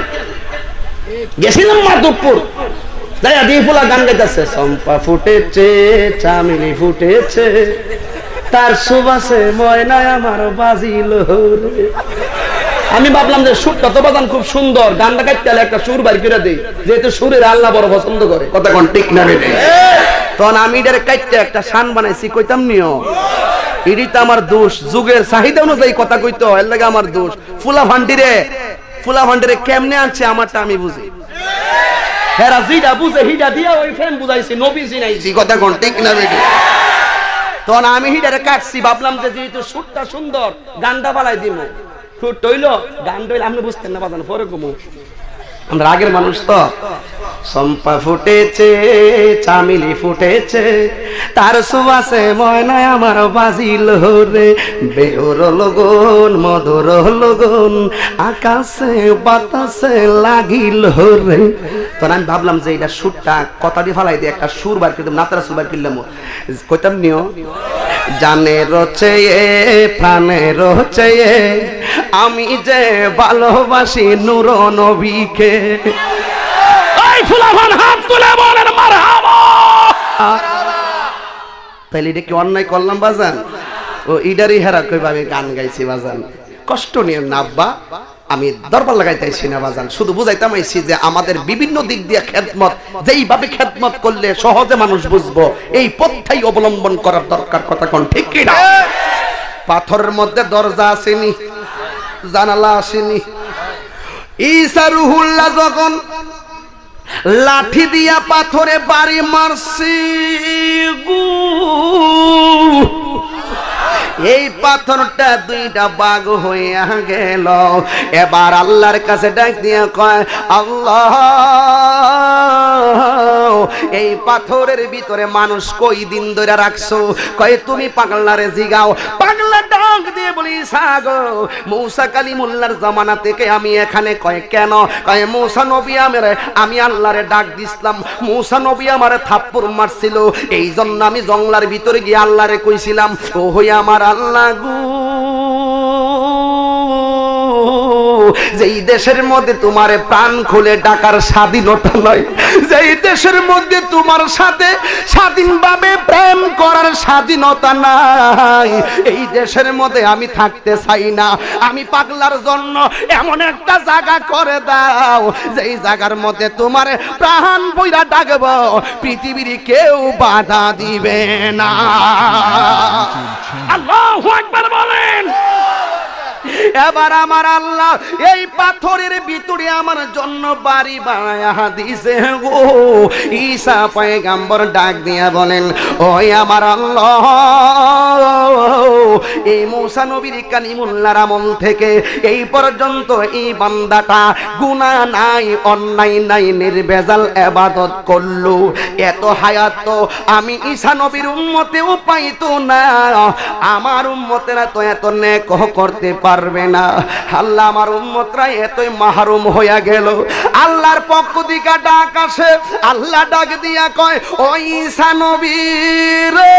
গেছিলাম মাধবপুর দায়া দিয়ে ফুলা গান গাইতেছে চম্পা ফুটেছে চামেলি ফুটেছে তার সুবাসে ময়নায় আমার বাজিল আমি ভাবলাম যে সুরটা তো বাজান খুব সুন্দর গানটা গাইতে একটা সুর বাড়ি করে দেই যেহেতু সুরের আল্লাহ বড় পছন্দ করে কথা কোন ঠিক না বেটে তখন আমি এটারে কাইতে একটা শান বানাইছি কইতাম নিও এটি তো আমার দোষ যুগের চাহিদা অনুযায়ী কথা কইতো এর লাগে আমার দোষ ফুলা ভান্ডিরে কেমনে আনছে আমারটা আমি বুঝি হেরা জিডা বুঝে হিডা দিয়া ওই ফ্রেম বুঝাইছি নবী চিনাইছি কথা কোন ঠিক না বেটে তখন আমি হিডারে কাটছি ভাবলাম যে যেহেতু সুরটা সুন্দর গানটা বালাই দিমু সুর টইলো গান টইলে আপনি বুঝতেন না বাজানো পরে কমু আমরা আগের মানুষ তো চম্পা ফুটেছে চামেলি ফুটেছে তার সুবাসে ময়নায় আমার বাজিল রে বেহুর লগন মধুর লগন আকাশে বাতাসে লাগিল রে তখন আমি ভাবলাম যে এটা সুরটা কথা দিয়ে ফালাই দিয়ে একটা সুর বার করতাম নাতারা সুর বার করলাম কইতাম নিও জানে রচে প্রাণে রচে আমি যে ভালোবাসি নূর নবীকে এই ফুলাভান হাত তুলে বলেন মারহাবা তাইলে এটা কি অন্যায় করলাম বাজান ও ইডারি হেরা কইবা আমি গান গাইছি বাজান কষ্ট নিয়ে না আব্বা আমি দরবার লাগাইতেছি না বাজান শুধু বুঝাইতাম আইছি যে আমাদের বিভিন্ন দিক দিয়ে খেদমত যেইভাবে খেদমত করলে সহজে মানুষ বুঝবো এই পথটাই অবলম্বন করার দরকার কথা কোন ঠিক কি না পাথরের মধ্যে দরজা আসেনি জানালা আসেনি ঈসা রুহুল্লাহ যখন লাঠি দিয়া পাথরে বাড়ি মারছি এই পাথরটা দুইটা বাগ হয়ে গেল এবার আল্লাহর কাছে ডাক দিয়া কয় আল্লাহ এই পাথরের ভিতরে মানুষ কই দিন ধরে রাখছো কয় তুমি পাগলারে জিগাও পাগলা ডাক দিয়ে বলি সাগো মূসা কালিমুল্লাহর জামানা থেকে আমি এখানে কয় কেন কয় মূসা নবী আমি আল্লাহরে ডাক দিছিলাম মূসা নবী আমারে থাপ্পড় মারছিল এই জন্য আমি জঙ্গলার ভিতরে গিয়ে আল্লাহরে কইছিলাম ও হই আমার আল্লাহ গো যেই দেশের মধ্যে তোমার প্রাণ খুলে ডাকার স্বাধীনতা নাই যেই দেশের মধ্যে তোমার সাথে স্বাধীনভাবে প্রেম করার স্বাধীনতা নাই এই দেশের মধ্যে আমি থাকতে চাই না আমি পাগলার জন্য এমন একটা জায়গা করে দাও যেই জায়গার মধ্যে তোমার প্রাণ বইরা ডাকব পৃথিবীর কেউ বাধা দিবে না আল্লাহু আকবার বলেন এবার আমার আল্লাহ এই পাথরের ভিতরে আমার জন্য বাড়ি বানায়া দিয়েছে গো ঈসা পয়গম্বর ডাক দিয়া বলেন ওই আমার আল্লাহ এই মূসা নবীর কালিমুল্লাহর আমল থেকে এই পর্যন্ত এই বান্দাটা গুনাহ নাই অন্যায় নাই নির্ভেজাল ইবাদত করলো এত হায়াত তো আমি ঈসা নবীর উম্মতেও পাইতো না আমার উম্মতেরা তো এত নেক করতে পারবে না না। আল্লাহ আমার উম্মতরা এতই মাহরুম হইয়া গেল। আল্লাহর পক্ষ থেকে ডাক আসে, আল্লাহ ডাক দিয়া কয়, ও ঈসা নবী রে,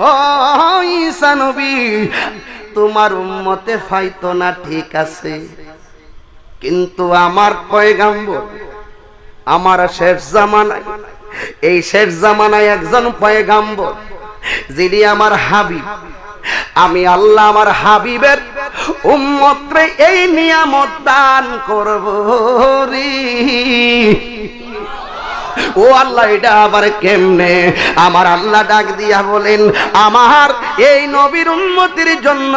ও ঈসা নবী, তোমার উম্মতে ফাইতো না ঠিক আছে, কিন্তু আমার পয়গাম্বর, আমার শেষ জামানায়, এই শেষ জামানায় একজন পয়গাম্বর যিনি আমার হাবিব, আমি আল্লাহ আমার হাবিবের উম্মতরে এই নিয়ামত দান করব রে। ও আল্লাহ, এটা আবার কেমনে? আমার আল্লাহ ডাক দিয়া বলেন, আমার এই নবীর উম্মতের জন্য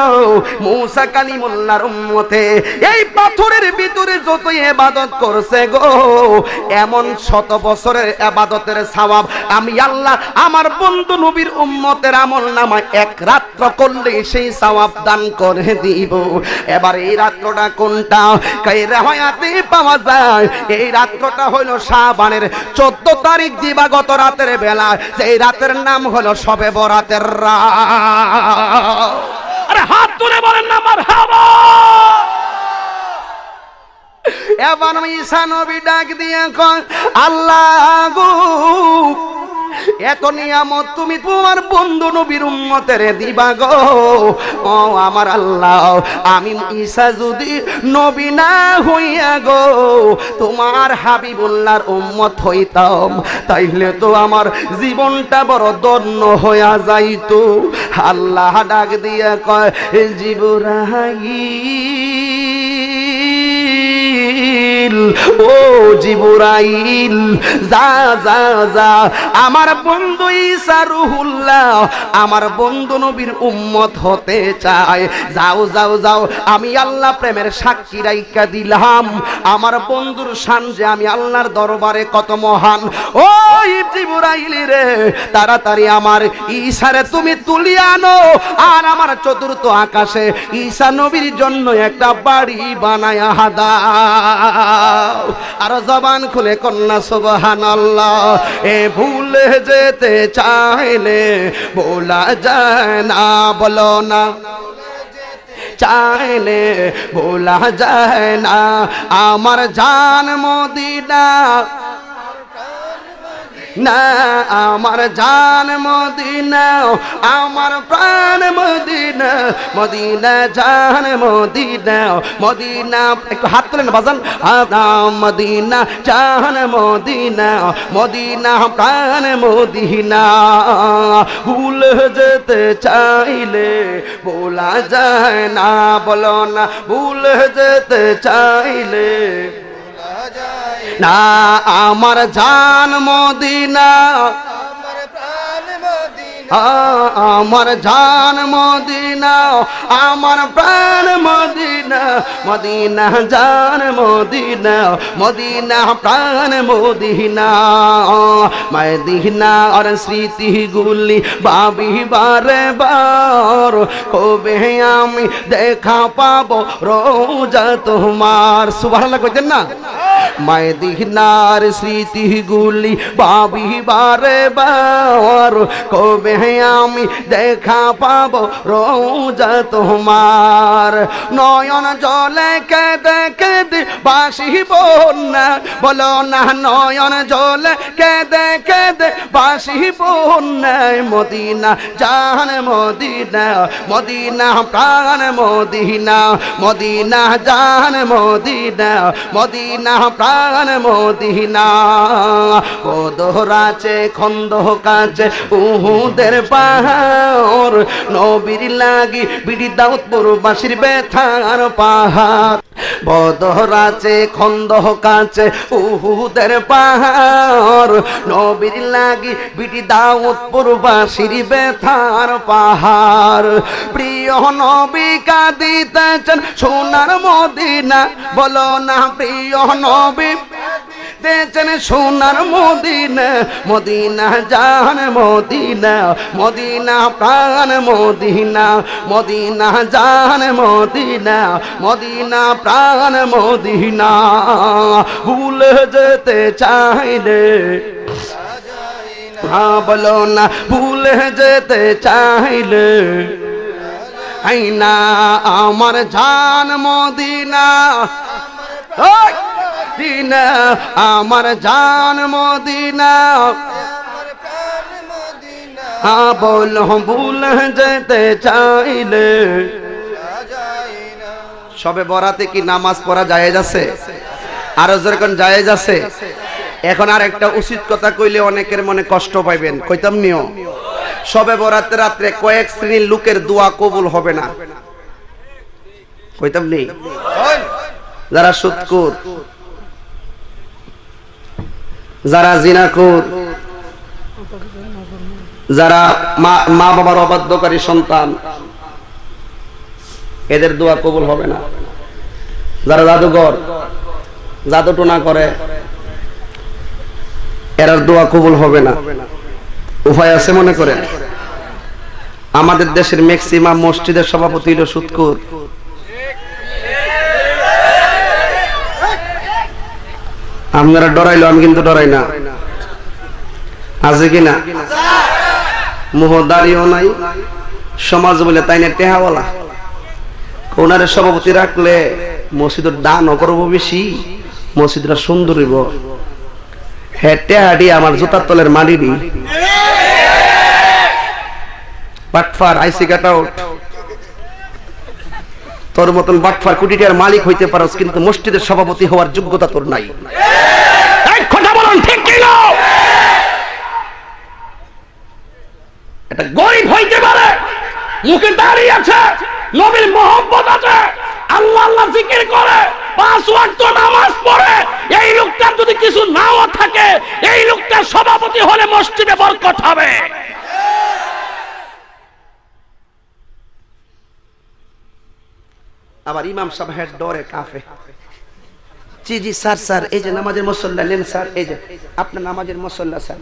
মূসা কালিমুল্লাহর উম্মতে এই পাথরের ভিতরে যত ইবাদত করছে গো, এমন শত বছরের ইবাদতের সওয়াব আমি আল্লাহ আমার বন্ধু নবীর উম্মতের আমলনামায় এক রাত্র করলে সেই সওয়াব দান করে দিব। এবার এই রাত্রটা কোনটা? কই রিওয়ায়াতে পাওয়া যায় এই রাত্রটা হলো শাবানের 14 তারিখ দিবাগত রাতের বেলা, সেই রাতের নাম হলো শবে বরাতের রাত। আরে হাত তুলে বলেন না মারহাবা। এবার ঈসা নবী ডাক দিয়ে কয়, আল্লাহ গো, এত নিয়ামত তুমি তোমার বন্ধু নবীর উম্মতের দিবা গো। ও আমার আল্লাহ, আমি ঈসা যদি নবী না হইয়া গো তোমার হাবিবুল্লাহর উম্মত হইতাম, তাইলে তো আমার জীবনটা বড় ধন্য হইয়া যাইতো। আল্লাহ ডাক দিয়া কয়, জিবরাইল, ও জিবরাইল, যা যা যা, আমার বন্ধু ঈসা রুহুল্লাহ আমার বন্ধু নবীর উম্মত হতে চায়, যাও যাও যাও, আমি আল্লাহ প্রেমের সাক্ষী রাইখা দিলাম আমার বন্ধুর শান যে আমি আল্লাহর দরবারে কত মহান। ওই জিবরাইল রে, তাড়াতাড়ি আমার ঈসারে তুমি তুলিয়ে আনো, আর আমার চতুর্থ আকাশে ঈসা নবীর জন্য একটা বাড়ি বানায়া দাও। আর জবান খুলে কন্যা সুবহানাল্লাহ। এ ভুলে যেতে চাইলে বলা যায় না, বলো না, চাইলে বলা যায় না, আমার জান মদিনা না, আমার জান মদিনা, আমার প্রাণ মদিনা, মদিনা জান মদিনা, মদিনা, একটু হাত তোলেন বাজান, মদিনা জান মদিনা, মদিনা প্রাণ মদিনা। ভুলে যেতে চাইলে বলা যায় না, বলো না, ভুলে যেতে চাইলে না, আমার জান মদিনা, আমার জান মদিনা, আমার প্রাণ মদিনা, মদিনা জান মদিনা, মদিনা প্রাণ মদিনা। মদিনা আর স্মৃতিগুলি ভাবি বারে বার, কবে আমি দেখা পাবো রোজা তোমার। সুবহানাল্লাহ কইতেন না? মদিনার স্মৃতিগুলি ভাবি বারে বার, কবে আমি দেখা পাবো রোজা তোমার। নয়ন জলে কেঁদে কেঁদে বাসিব না, বলো না, নয়ন জলে কেঁদে কেঁদে বাসিব না, মদিনা জান মদিনা, মদিনা প্রাণ মদিনা, মদিনা জান মদিনা, মদিনা প্রাণ মদিনা। বদরাচে খন্দক কাছে উহুদের পাহাড়, নবীর লাগি বিড়ি দাউদপুর বাসির ব্যথার পাহাড়। বদরাচে খন্দক কাছে উহুদের পাহাড়, নবীর লাগি বিড়ি দাউদপুর বাসির ব্যথার পাহাড়। প্রিয় নবী কাঁদিতেছেন সোনার মদিনা, বলো না, প্রিয় নবী দেন সোনার মদিনা, মদিনা জান মদিনা, মদিনা প্রাণ মদিনা, মদিনা জান মদিনা, মদিনা প্রাণ মদিনা। ভুলে যেতে চাইলে, হ্যাঁ বলো না, ভুলে যেতে চাইলে আইনা আমার জান মদিনা মদিনা আমার জান মদিনা বলো ভুলে যেতে চাইলে সবে বরাতে কি নামাজ পড়া জায়েজ আছে? আরো যেরকম জায়েজ আছে। এখন আর একটা উচিত কথা কইলে অনেকের মনে কষ্ট পাইবেন, কইতাম নিও। সবে বরাতে রাত্রে কয়েক শ্রেণীর লোকের দোয়া কবুল হবে না, কইতাম নি। যারা সুদখোর, যারা জিনাখোর, যারা মা বাবার অবাধ্যকারী সন্তান, এদের দোয়া কবুল হবে না। যারা জাদুঘর, জাদুটোনা করে, এর দোয়া কবুল হবে না। উপায় আছে মনে করেন? আমাদের দেশের ম্যাক্সিমাম মসজিদের সভাপতি হলো সুদখোর। আপনারা ডরাইলো, আমি কিন্তু ডরাই না। আছে কিনা? মোহদারিও নাই, সমাজ বলে তাই না টেহাওয়ালা। ওনারে সভাপতি রাখলে মসজিদের দানও করবো বেশি, মসজিদটা সুন্দর হইব। হ্যাঁ, টেহাডি আমার জুতার তলের মাড়িডি। বাটফার আইসি কাট আউট। তোর মতন বাটফার কোটিটার মালিক হইতে পারস, কিন্তু মসজিদের সভাপতি হওয়ার যোগ্যতা তোর নাই। কথা বলুন ঠিক কি না? এটা গরিব হইতে পারে, মুখে দাঁড়িয়ে আছে, নবীর মহব্বত আছে, আল্লাহ আল্লাহ জিকির করে, 5 ওয়াক্ত নামাজ পড়ে, এই লোকটার যদি কিছু নাও থাকে, এই লোকটার সভাপতি হলে মসজিদে বরকত হবে। আবার ইমাম সাহেব হেড ডরে কাফে। জি জি স্যার, স্যার এই যে নামাজের মুসল্লা নেন স্যার, এই যে আপনার নামাজের মুসল্লা স্যার।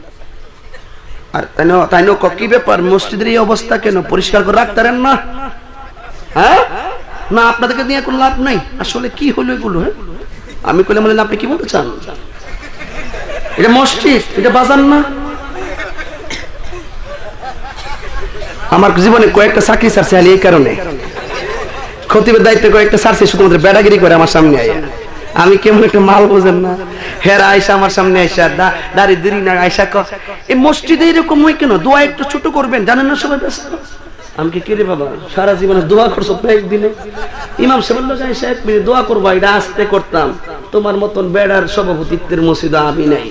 আর তাই না কি ব্যাপার, মসজিদের এই অবস্থা কেন? পরিষ্কার করে রাখতেন না? হ্যাঁ না, আপনাদেরকে নিয়ে কোনো লাভ নাই। আসলে কি হলো এগুলো? হ্যাঁ, আমি কইলে বলেন আপনি কি বলতে চান? এটা মসজিদ, এটা বাজার না। আমার জীবনে কয়েকটা চাকরি ছাড়ছে এই কারণে, খতিবের দায়িত্বে কয়েকটা ছাড়ছে শুধুমাত্র বেড়াগিরি করে আমার সামনে আইয়া। আমি কেমন একটা মাল বোঝেন না, হেরা আইসা আমার সামনে আইসা দাঁড়িয়ে দেরি না আইসা এই মসজিদে এরকম হয় কেন? দোয়া একটু ছোট করবেন, জানেন না সবাই ব্যস্ত। আমি কি রে বাবা, সারা জীবনে দোয়া করছো একদিনে? ইমাম সাহেব বলল আইসা 1 মিনিট দোয়া করবো, এটা আস্তে করতাম। তোমার মতন বেড়ার সভাপতিত্বের মসজিদে আমি নাই।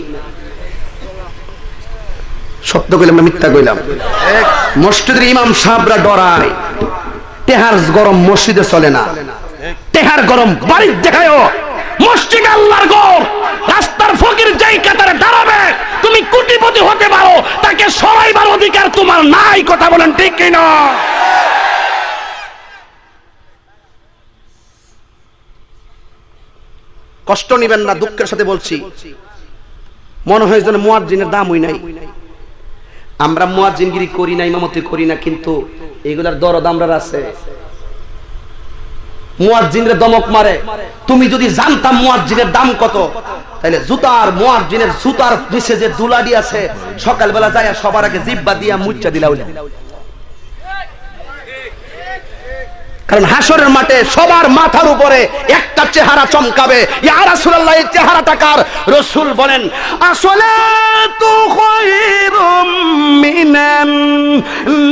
সত্য কইলাম না মিথ্যা কইলাম? মসজিদের ইমাম সাহেবরা ডরায়, তেহার গরম মসজিদে চলে না, তেহার গরম বাড়ির দেখায়ও। মসজিদ আল্লাহর ঘর, রাস্তার ফকির যেই কাতারে দাঁড়াবে, তুমি কোটিপতি হতে পারো, তাকে সরাইবার অধিকার তোমার নাই। কথা বলেন ঠিক কি না? কষ্ট নিবেন না, দুঃখের সাথে বলছি। মনে হয় যেন মুয়াজ্জিনের দাম হই নাই। আমরা মুয়াজ্জিনগিরি করি না, ইমামতি করি না, কিন্তু এগুলার দরদ আমরার আছে। মুয়াজ্জিনের দমক মারে। তুমি যদি জানতাম মুয়াজ্জিনের দাম কত, তাহলে মুয়াজ্জিনের জুতার নিচে যে দুলাডি আছে, সকালবেলা যায় সবার আগে জিব্বা দিয়া মুচ্চা দিলা হইলে। কারণ হাসরের মাঠে সবার মাথার উপরে একটা চেহারা চমকাবে। ইয়া রাসূলুল্লাহ, এই চেহারাটা কার? রাসূল বলেন, আসলে তু খায়রুম মিনান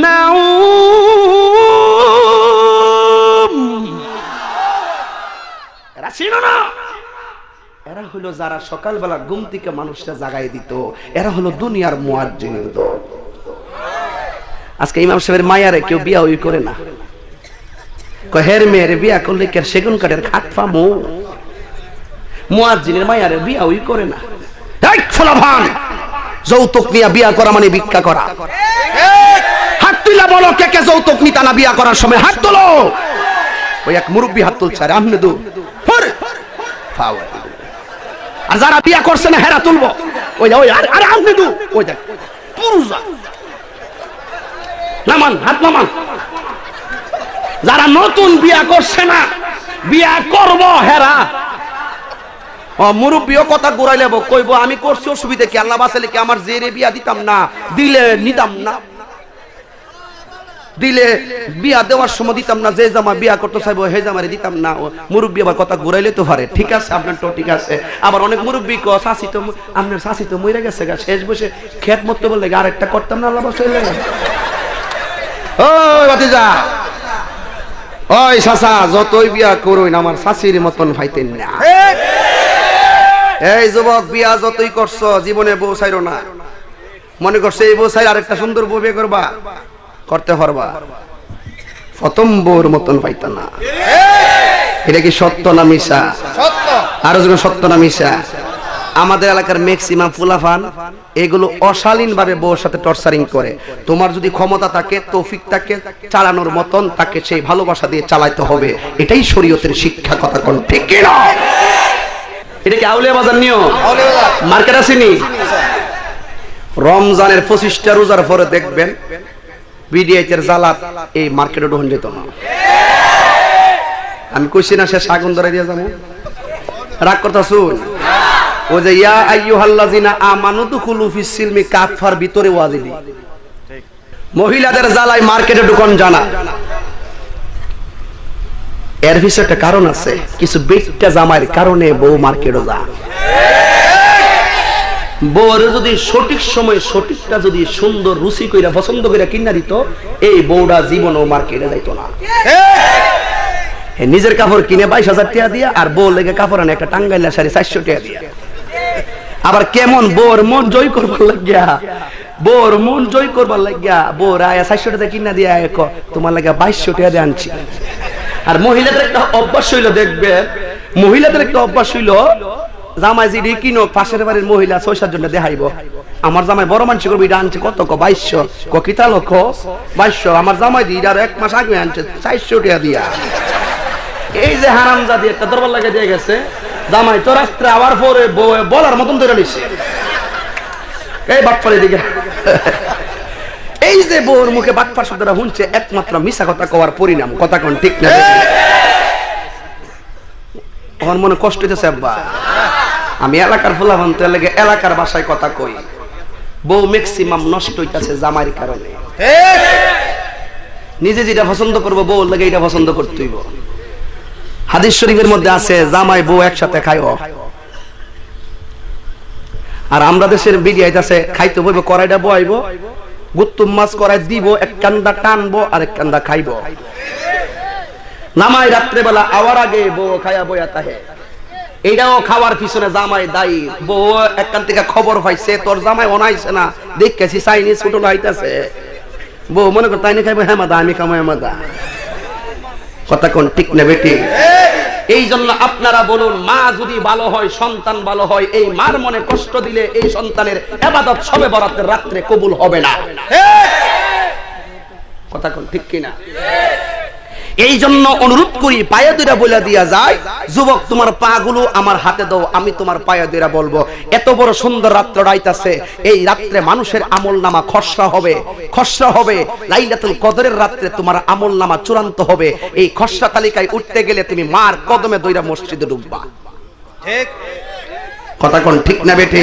নাউম। এরা ছিল না, এরা হলো যারা সকালবেলা ঘুম থেকে মানুষরা জাগাই দিত। এরা হলো দুনিয়ার মুয়াজ্জিনের দল। আজকে ইমাম সাহেবের মায়ারে কেউ বিয়া ওই করে না। হের মেয়ের বিয়া করলে কে সেগুন কাঠের খাট পামু? মুয়াজ্জিনের মায়ারে বিয়া ওই করে না। যৌতুক নিয়ে বিয়া করা মানে ভিক্ষা করা। হাত তুলা বলো, কে কে যৌতুক নিতা না বিয়া করার সময়? হাত তোলো। ওই এক মুরব্বী হাত তুলছে, আমনে দু। আর যারা বিয়া করছে না হেরা তুলবো। ওই ওই আরে আমনে দু। ওই দেখ পুরুষ নামান, হাত নামান। যারা নতুন বিয়া করছে না, বিয়া করব হেরা মুরব্বীও কথা ঘুরাই লেব, কইব আমি করছি, অসুবিধা কি? আল্লাহ বাঁচালে কি আমার জেরে বিয়া দিতাম না, দিলে নিতাম না। দিলে বিয়া দেওয়ার সময় দিতাম না, যে জামা বিয়া করতে চাইবো হে জামারে দিতাম না। মুরব্বী আবার কথা ঘুরাইলে তো পারে, ঠিক আছে আপনার তো ঠিক আছে। আবার অনেক মুরব্বী ক শাসি তো আপনার শাসি তো মরে গেছে গা, শেষ বসে খেত মরতে বললে আরেকটা করতাম না আল্লাহ বসে। ওই ভাতিজা, ওই শাসা, যতই বিয়া করুন আমার শাসির মতন ভাইতেন না। এই যুবক, বিয়া যতই করছো জীবনে বউ চাইরো না। মনে করছে এই বউ চাই আরেকটা সুন্দর বউ বিয়ে করবা, করতে পারবা, প্রথম বউর মতন পাইতা না। এটা কি সত্য না মিশা? আরো যখন সত্য না মিশা? আমাদের এলাকার ম্যাক্সিমাম ফুলাফান এগুলো অশালীন ভাবে বউর সাথে টর্চারিং করে। তোমার যদি ক্ষমতা থাকে, তৌফিক থাকে চালানোর মতন, তাকে সেই ভালোবাসা দিয়ে চালাইতে হবে। এটাই শরীয়তের শিক্ষা। কথা কোন ঠিক না? এটা কি আউলিয়া বাজার নিয়ম? মার্কেট আসেনি? রমজানের 25টা রোজার পরে দেখবেন বিডিআইতের জালাত এই মার্কেটে ঢোহন যেত না। আমি কইছি না শেষ আগুন ধরে দিয়ে যাবো, রাগ করতা শুন। ও যে ইয়া আইয়ুহাল্লাযিনা আমানু দুখুলু ফিস সিলমি কাফার ভিতরে ওয়াজিদি, মহিলাদের জ্বালায় মার্কেটে ঢুকন জানা। এর পিছনে একটা কারণ আছে, কিছু বেটটা জামাইয়ের কারণে বউ মার্কেটে যায়। বউর যদি সঠিক সময় সঠিকটা যদি সুন্দর রুচি কইরা পছন্দ কইরা কিনা দিত, এই বউটা জীবনও মার্কেটে যাইতো না। নিজের কাপড় কিনে 22,000 টাকা দিয়া, আর বউ লেগে কাপড় আনে একটা টাঙ্গাইলা শাড়ি 400 টাকা দিয়া। আবার কেমন বউর মন জয় করবার লাগিয়া, বউর মন জয় করবার লাগিয়া বউর আয়া 400 টাকা কিনা দিয়া তোমার লাগে 2200 টাকা দিয়ে আনছি। আর মহিলাদের একটা অভ্যাস হইলো, দেখবে মহিলাদের একটা অভ্যাস হইলো, জামাই যদি কিনো পাশের বাড়ির মহিলা 6-7 জন দেখাইব, আমার জামাই বড় মানুষ করবো, এটা আনছে কত, 2200, কিতা লক্ষ 2200, আমার জামাই দিয়ে আর 1 মাস আগে আনছে 400 টাকা দিয়া। এই যে হারামজাদি একটা দরবার লাগে দিয়ে গেছে, জামাই তো রাত্রে আবার পরে বলার মতন ধরে নিছে, এই বাটপাড়ি দিকে। এই যে বউর মুখে বাটপার শব্দটা শুনছে, একমাত্র মিশা কথা কওয়ার পরিণাম। কথা কোন ঠিক না? আমার মনে কষ্ট হইতেছে আব্বা, আমি এলাকার ফুলাফান তো লাগে এলাকার ভাষায় কথা কই। বউ ম্যাক্সিমাম নষ্ট হইতাছে জামাইয়ের কারণে। নিজে যেটা পছন্দ করবো বউ লাগে এটা পছন্দ করতে হইব। হাদিস শরীফের মধ্যে আছে জামাই বউ একসাথে খাইও। আর আমরা দেশের বিডিআইতে আছে খাইতে বইব, কড়াইটা বইব, গুত্তুম মাছ কড়াই দিব, এক কান্দা টানবো আর এক কান্দা খাইব। নামাই রাত্রে বেলা আওয়ার আগে বউ খাইয়া বইয়া তাহে, এইটাও খাওয়ার পিছনে জামাই দায়ী। বউ একখান থেকে খবর পাইছে তোর জামাই অনাইছে না, দেখেছি চাইনিজ হোটেল আইতাছে, বউ মনে কর তাই না খাইবো, হ্যাঁ মাদা আমি খাবো, হ্যাঁ মাদা। কথা কোন ঠিক না বেটি? এই জন্য আপনারা বলুন, মা যদি ভালো হয়, সন্তান ভালো হয়, এই মার মনে কষ্ট দিলে এই সন্তানের ইবাদত শবে বরাতের রাত্রে কবুল হবে না। কথা কোন ঠিক কিনা? এই জন্য অনুরোধ করি, পায়ে দুইটা বলে দিয়া যায়, যুবক তোমার পা গুলো আমার হাতে দাও, আমি তোমার পায়ে দুইটা বলবো। এত বড় সুন্দর রাত্র রাইতাছে, এই রাত্রে মানুষের আমল নামা খসড়া হবে, খসড়া হবে। লাইলাতুল কদরের রাত্রে তোমার আমল নামা চূড়ান্ত হবে। এই খসড়া তালিকায় উঠতে গেলে তুমি মার কদমে দইরা মসজিদে ঢুকবা। ঠিক কথা কোন ঠিক না বেটি?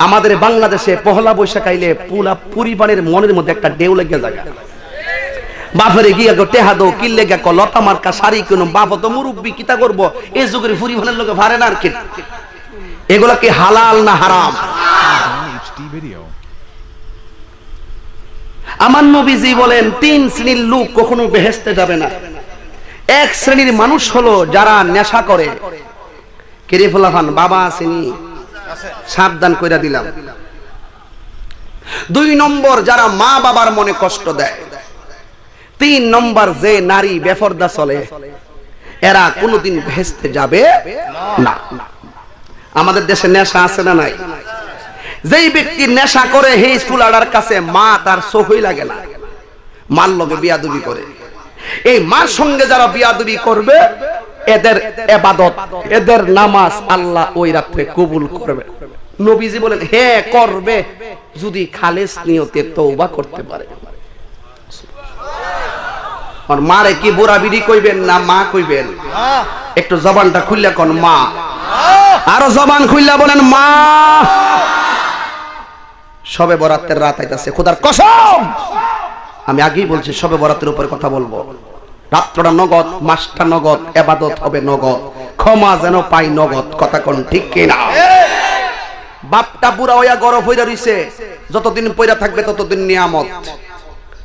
আমাদের বাংলাদেশে পহেলা বৈশাখ আইলে পুরা পরিবারের মনের মধ্যে একটা ঢেউ লেগে যায়। বাপরে গিয়া টেহা দো কিল্লে গা লতা মার্কা শাড়ি কিনো, বাপ তো মুরব্বী কিতা করবো, এই যুগের পরিবারের লোকে ভারে না। আর কি এগুলা কি হালাল না হারাম? আমার নবীজি বলেন 3 শ্রেণীর লোক কখনো বেহেশতে যাবে না। 1 শ্রেণীর মানুষ হলো যারা নেশা করে। কেরে ফুলাফান বাবা আসেনি, সাবধান কইরা দিলাম। 2 নম্বর যারা মা বাবার মনে কষ্ট দেয়। 3 নম্বর যে নারী বেপরদা চলে, এরা কোনোদিন বেহেশতে যাবে না। আমাদের দেশে নেশা আছে না নাই? যেই ব্যক্তি নেশা করে সেই ফুলাডার কাছে মা তার সহই লাগে না, মার লগে বিয়াদবি করে। এই মার সঙ্গে যারা বিয়াদবি করবে, এদের ইবাদত, এদের নামাজ আল্লাহ ওই রাতে কবুল করবে। নবীজি বলেন হ্যাঁ করবে, যদি খালেস নিয়তে তওবা করতে পারে। আর মারে কি বুড়া বিড়ি কইবেন না মা কইবেন? একটু জবানটা খুললে কোন মা, আরো জবান খুললা বলেন মা। শবে বরাতের রাত আইতাছে, খোদার কসম আমি আগেই বলছি শবে বরাতের উপর কথা বলবো। রাত্রটা নগদ, মাসটা নগদ, ইবাদত হবে নগদ, ক্ষমা যেন পাই নগদ। কথা কোন ঠিক কিনা? বাপটা বুড়া হইয়া গরম হইয়া রইছে, যতদিন পয়রা থাকবে ততদিন নিয়ামত।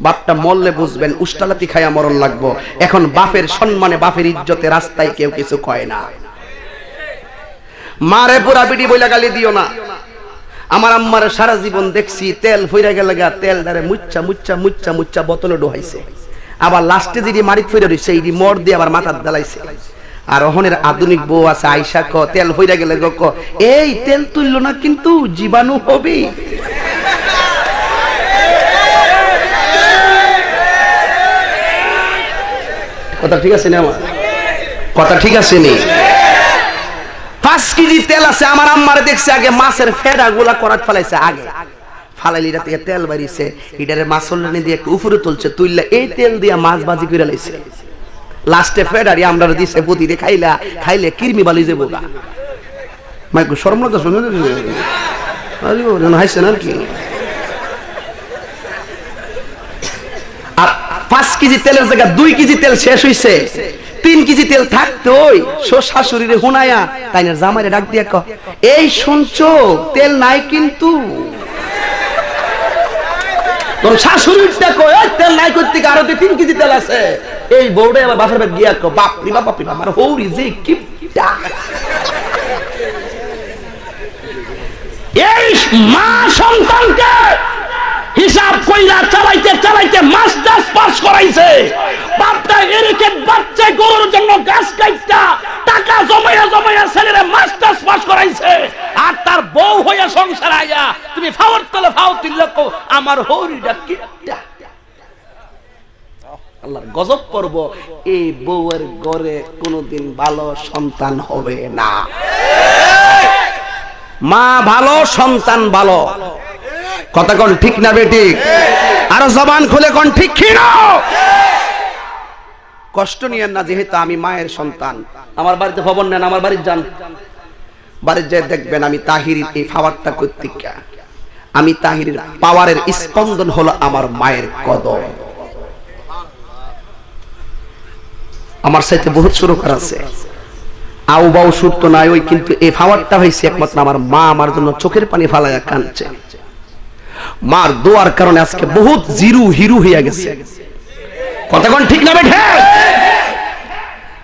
বাপটা মরলে বুঝবেন উষ্টালাতি খাইয়া মরণ লাগবো। এখন বাপের সম্মানে, বাপের ইজ্জতে রাস্তায় কেউ কিছু কয় না। মারে বুড়া বিড়ি বইলা গালি দিও না। আমার আম্মার সারা জীবন দেখছি তেল ফইরা গেলে গা তেল দারে মুচ্চা মুচ্চা মুচ্চা মুচ্চা বোতলে ডোহাইছে, আবার লাস্টে যদি মারিত ফইরা রইছে এই মর দিয়ে আবার মাথার দালাইছে। আর ওহনের আধুনিক বউ আছে আয়সা ক তেল ফইরা গেলে ক এই তেল তুললো না কিন্তু জীবাণু হবে। কথা ঠিক আছে না? আমার কথা ঠিক আছে নি? 5 কেজি তেল আছে। আমার আম্মারে দেখছে আগে মাছের ফেড়া গুলা করাত ফেলাইছে, আগে ফালাইলি এটা থেকে তেল বাড়িছে, এটারে মাছলনি দিয়ে একটু উপরে তুলছে, তুললে এই তেল দিয়া মাছ ভাজি করে লাইছে। লাস্টে ফেডারি আমরা দিছে পুতিতে খাইলা, খাইলে কিরমি বালি যাবো গা। মাইকো শরম লাগা শুনে হাসছে না কি? আর 5 কেজি তেলের জায়গা 2 কেজি তেল শেষ হইছে, 3 কেজি তেল থাকতো ওই শাশুড়িরে হুনায়া তাই না জামাইরে ডাক দিয়া ক এই শুনছো তেল নাই কিন্তু। তোর শাশুড়িটা কয় ওই তেল নাই করতে আরো 3 কেজি তেল আছে। এই বউরে আবার বাপের বাড়ি গিয়া কো বাপ রে বাপ রে আমার হৌরি যে কিপটা। এই মা সন্তানকে হিসাব কইরা চালাইতে চালাইতে মাস্টার্স পাস করাইছে, বাপটা এরকে বাচ্চা গরুর জন্য গাছ কাইটা টাকা জমায়া জমায়া ছেলেরে মাস্টার্স পাস করাইছে। আর তার বউ হইয়া সংসার আইয়া তুমি ফাওয়ার তলে ফাও তুললে কো আমার হৌরিটা কিপটা। আল্লাহর গজব করব, এই বউয়ের ঘরে কোনোদিন ভালো সন্তান হবে না। মা ভালো, সন্তান ভালো। কথা কোন ঠিক না বেটি? আরো জবান খুলে কোন ঠিক কি না? কষ্ট নিয়েন না, যেহেতু আমি মায়ের সন্তান। আমার বাড়িতে খবর নেন, আমার বাড়ির যান, বাড়ির যায় দেখবেন আমি তাহিরির এই পাওয়ারটা কর্তিকা, আমি তাহিরির পাওয়ারের স্পন্দন হলো আমার মায়ের কদম। আমার সাথে বহুত শুরু করা আছে, আউ বাউ সুর তো নাই ওই, কিন্তু এই পাওয়ারটা হয়েছে একমাত্র আমার মা আমার জন্য চোখের পানি ফালাইয়া কাঁদছে। মার দোয়ার কারণে আজকে বহুত জিরু হিরু হইয়া গেছে। কথা কোন ঠিক না বেঠে?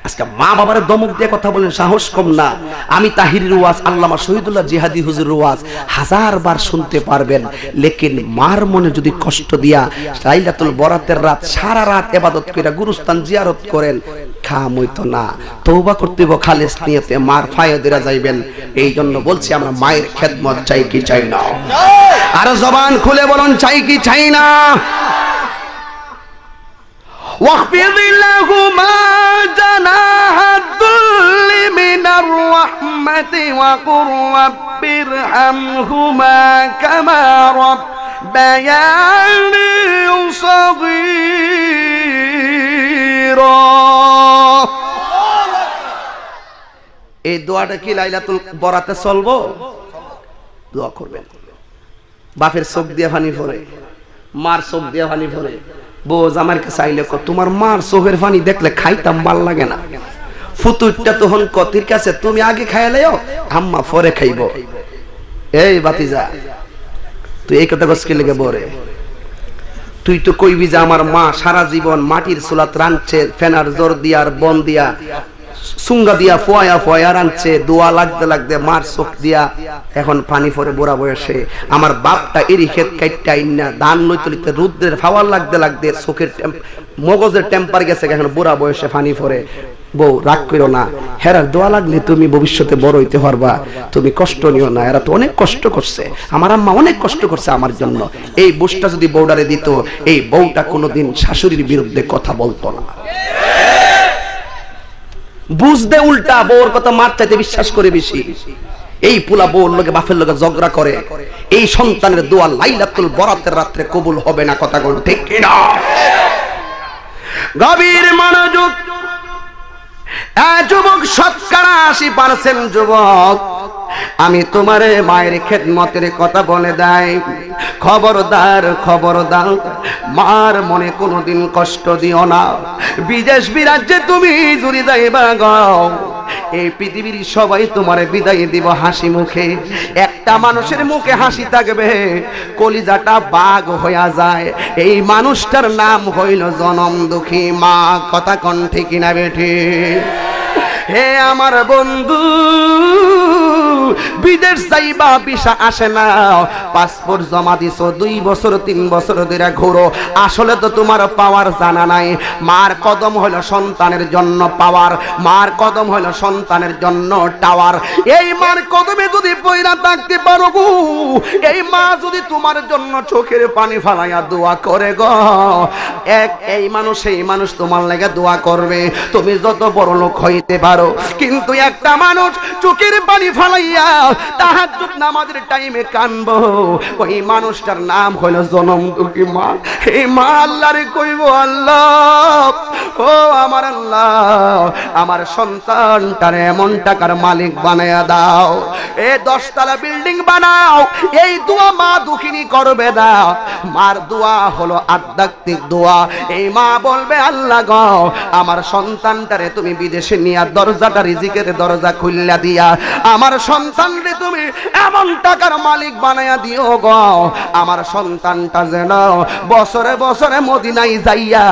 আজকে মা বাবার দমক দিয়ে কথা বলেন, সাহস কম না। আমি তাহিরির ওয়াজ, আল্লামা শহীদুল্লাহ জিহাদি হুজুরের ওয়াজ 1000 বার শুনতে পারবেন, লেকিন মার মনে যদি কষ্ট দিয়া লাইলাতুল বরাতের রাত সারা রাত ইবাদত কইরা গুরুস্থান জিয়ারত করেন, খাম হইতো না। তওবা করতে হবে খালেস নিয়তে, মার ফায়দেরা যাইবেন। এই জন্য বলছি আমরা মায়ের খেদমত চাই কি চাই না? আর জবান খুলে বলুন চাই কি চাই না? واخفض لهما جناح الذل من الرحمة وقل رب ارحمهما كما ربياني صغيرا। এই দোয়াটা কি লাইলাতুল বরাতে চলবো? দোয়া করবেন। বাপের চোখ দিয়ে পানি পড়ে, মার চোখ দিয়ে পানি পড়ে। বউ জামার কাছে আইলে ক তোমার মার চোখের পানি দেখলে খাইতাম ভাল লাগে না। ফুতুরটা তখন কতির কাছে তুমি আগে খাইলেও আম্মা পরে খাইব। এই বাতিজা তুই এই কথা কষ্ট লেগে বরে, তুই তো কইবি যে আমার মা সারা জীবন মাটির চুলাত রাঁধছে, ফেনার জোর দিয়া আর বন দিয়া সুঙ্গা দিয়া ফোয়া ফোয়া রাঁধছে, দোয়া লাগতে লাগতে মার চোখ দিয়া এখন পানি পরে বুড়া বয়সে। আমার বাপটা এরি ক্ষেত কাইটটা ইন্না ধান নইতলিতে রুদ্রের ফাওয়ার লাগতে লাগতে চোখের মগজের টেম্পার গেছে, এখন বুড়া বয়সে পানি পরে। বউ রাগ করো না, হেরার দোয়া লাগলে তুমি ভবিষ্যতে বড় হইতে পারবা, তুমি কষ্ট নিও না। এরা তো অনেক কষ্ট করছে, আমার আম্মা অনেক কষ্ট করছে আমার জন্য। এই বুঝটা যদি বউডারে দিত, এই বউটা কোনোদিন শাশুড়ির বিরুদ্ধে কথা বলতো না। বুঝতে উল্টা বউর কথা মার চাইতে বিশ্বাস করে বেশি। এই পুলা বউর লোকে বাপের লোকে ঝগড়া করে, এই সন্তানের দোয়া লাইলাতুল বরাতের রাত্রে কবুল হবে না। কথা বল ঠিক কিনা? গভীর মনোযোগ। যুবক 80% যুবক আমি তোমার মায়ের খেদমতের কথা বলে দেয়, খবরদার খবরদার, মার মনে কোনোদিন কষ্ট দিও না। বিদেশ বিরাজ্যে তুমি যদি যাইবা গাও, এই পৃথিবীর সবাই তোমার বিদায় দিব হাসি মুখে। একটা মানুষের মুখে হাসি থাকবে, কলিজাটা বাঘ হইয়া যায়। এই মানুষটার নাম হইল জনম দুঃখী মা। কথা কোন ঠিক না বেঠি? হে আমার বন্ধু, বিদেশ যাইবা ভিসা আসে না, পাসপোর্ট জমা দিছো 2 বছর 3 বছর ধরে ঘুরো, আসলে তো তোমার পাওয়ার জানা নাই। মার কদম হলো সন্তানের জন্য পাওয়ার, মার কদম হলো সন্তানের জন্য টাওয়ার। এই মার কদমে যদি পয়রা থাকতে পারো গো, এই মা যদি তোমার জন্য চোখের পানি ফালাইয়া দোয়া করে গো, এই মানুষ তোমার লাগে দোয়া করবে। তুমি যত বড় লোক হইতে পারো, কিন্তু একটা মানুষ চোখের পানি ফালাইয়া তাহাজ্জুদ নামাজের টাইমে কানবো, ওই মানুষটার নাম হলো জনম দুঃখী মা। এই মা আল্লাহরে কইবো, আল্লাহ ও আমার আল্লাহ, আমার সন্তানটার এমন টাকার মালিক বানায়া দাও, এই 10 তলা বিল্ডিং বানাও। এই দোয়া মা দুঃখিনী করবে না। মার দোয়া হলো আধ্যাত্মিক দোয়া। এই মা বলবে, আল্লাহ গো, আমার সন্তানটারে তুমি বিদেশে নিয়া দরজাটা রিজিকের দরজা খুললা দিয়া আমার সন্তানরে তুমি এমন টাকার মালিক বানায়া দিও গো, আমার সন্তানটা যেন বছরে বছরে মদিনায় যাইয়া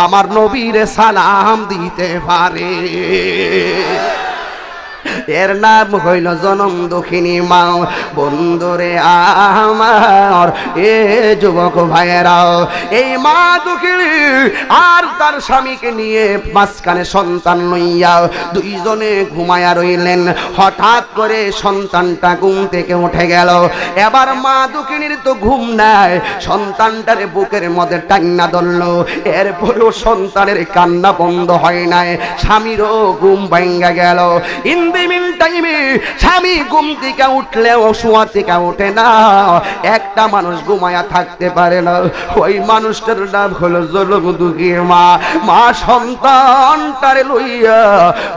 আমার নবীরে সালাম দিতে পারে। এর নাম হইল জনম দুঃখিনী মা। বন্ধুরে আমার, এ যুবক ভাইয়েরা, এই মা দুঃখিনী আর তার স্বামীকে নিয়ে মাঝখানে সন্তান লইয়া দুইজনে ঘুমায়া রইলেন। হঠাৎ করে সন্তানটা ঘুম থেকে উঠে গেল। এবার মা দুঃখিনীর তো ঘুম নাই, সন্তানটারে বুকের মধ্যে টান্না ধরলো। এরপরেও সন্তানের কান্না বন্ধ হয় নাই, স্বামীরও ঘুম ভাঙ্গা গেল। টাইমে স্বামী ঘুম থেকে উঠলেও শোয়া থেকে ওঠে না। একটা মানুষ ঘুমায়া থাকতে পারে না, ওই মানুষটার নাম হলো জনম দুঃখী মা। মা সন্তানটারে লইয়া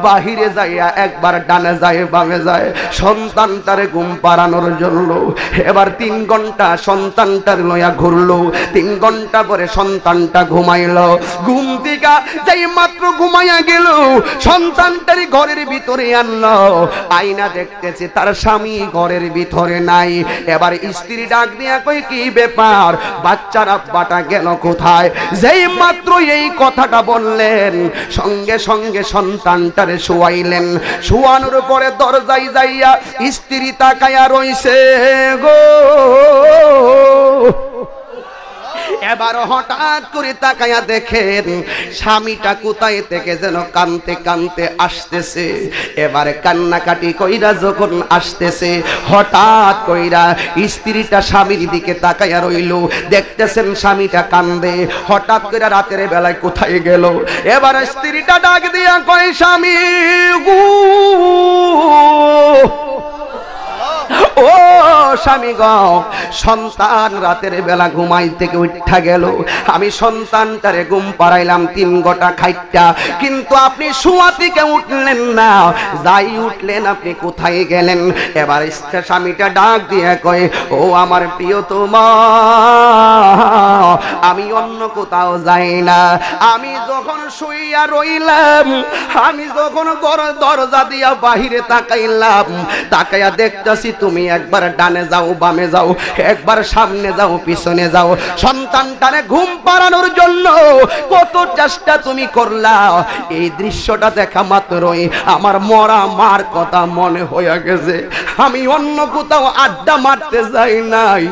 বাহিরে যাইয়া একবার ডানে যায় বামে যায় সন্তানটারে ঘুম পাড়ানোর জন্য। এবার 3 ঘন্টা সন্তানটার লইয়া ঘুরলো। 3 ঘন্টা পরে সন্তানটা ঘুমাইল। ঘুম থেকে যাই মাত্র ঘুমাইয়া গেল, সন্তানটারি ঘরের ভিতরে আনলো। আয়না দেখতেছে তার স্বামী ঘরের ভিতরে নাই। এবার স্ত্রী ডাক দিয়া কই, কি ব্যাপার, বাচ্চার আব্বাটা গেল কোথায়? যেই মাত্র এই কথাটা বললেন, সঙ্গে সঙ্গে সন্তানটারে শোয়াইলেন। শোয়ানোর পরে দরজায় যাইয়া স্ত্রী তাকায়া রইছে গো। এবার হঠাৎ করে তাকায়া দেখেন স্বামীটা কোথায় থেকে যেন কানতে কানতে আসতেছে। এবারে কান্নাকাটি কইরা যখন আসতেছে, হঠাৎ কইরা স্ত্রীটা স্বামীর দিকে তাকায়া রইল। দেখতেছেন স্বামীটা কান্দে। হঠাৎ করে রাতের বেলায় কোথায় গেল? এবার স্ত্রীটা ডাক দিয়া কয়, স্বামী গো, ও স্বামী গো, সন্তান রাতের বেলা ঘুমাই থেকে উঠা গেল। আমি সন্তানটারে ঘুম পাড়াইলাম 3 গোটা খাইটা, কিন্তু আপনি শোয়া থেকে উঠলেন না। যাই উঠলেন, আপনি কোথায় গেলেন? এবার স্বামীটা ডাক দিয়ে কয়, ও আমার প্রিয় তোমা, আমি অন্য কোথাও যাই না। আমি যখন শুইয়া রইলাম, আমি যখন দরজা দিয়া বাহিরে তাকাইলাম, তাকাইয়া দেখতেছি তুমি একবার ডানে যাও বামে যাও, একবার সামনে যাও পিছনে যাও। সন্তানটারে ঘুম পাড়ানোর জন্য কত চেষ্টা তুমি করলা। এই দৃশ্যটা দেখা মাত্রই আমার মরা মার কথা মনে হয়ে গেছে। আমি অন্য কোথাও আড্ডা মারতে যাই নাই,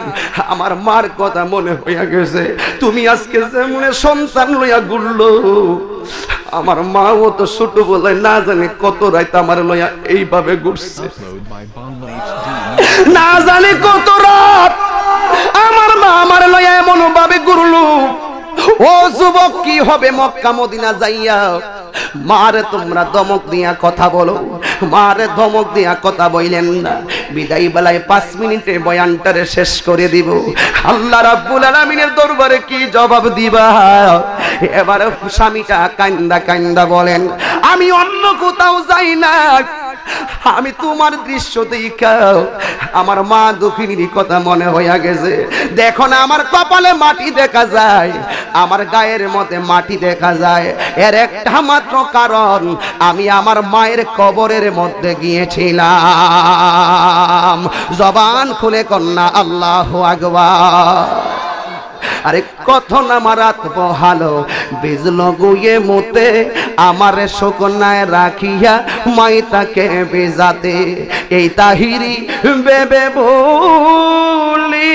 আমার মার কথা মনে হয়ে গেছে। তুমি আজকে যেমন সন্তান লইয়া ঘুরলো, আমার মাও তো ছোট বলে না জানি কত রাত আমার লইয়া এইভাবে ঘুরছে, না জানি কত রাত আমার মা আমার লইয়া এমন ভাবে ঘুরলো। ও যুবক, কি হবে মক্কা মদিনা যাইয়া? মারে তোমরা ধমক দিয়া কথা বলো, মারে ধমক দিয়া কথা বইলেন না। বিদায় বেলায় 5 মিনিটে বয়ানটারে শেষ করে দিব। আল্লাহ রাব্বুল আলামিনের দরবারে কি জবাব দিবা? এবারে স্বামীটা কান্দা কান্দা বলেন, আমি অন্য কোথাও যাই না, আমি তোমার দৃশ্য দেখা আমার মা দক্ষিণীর কথা মনে হইয়া গেছে। দেখো না আমার কপালে মাটি দেখা যায়, আমার গায়ের মধ্যে মাটি দেখা যায়, এর একটা মাত্র কারণ আমি আমার মায়ের কবরের মধ্যে গিয়েছিলাম। জবান খুলে কন্যা আল্লাহু আকবার। আরে কথন আমার আত্মহালো বিজল গুয়ে মতে আমার শোকনায় রাখিয়া মাই তাকে বেজাতে এই তাহিরি বেবে বলি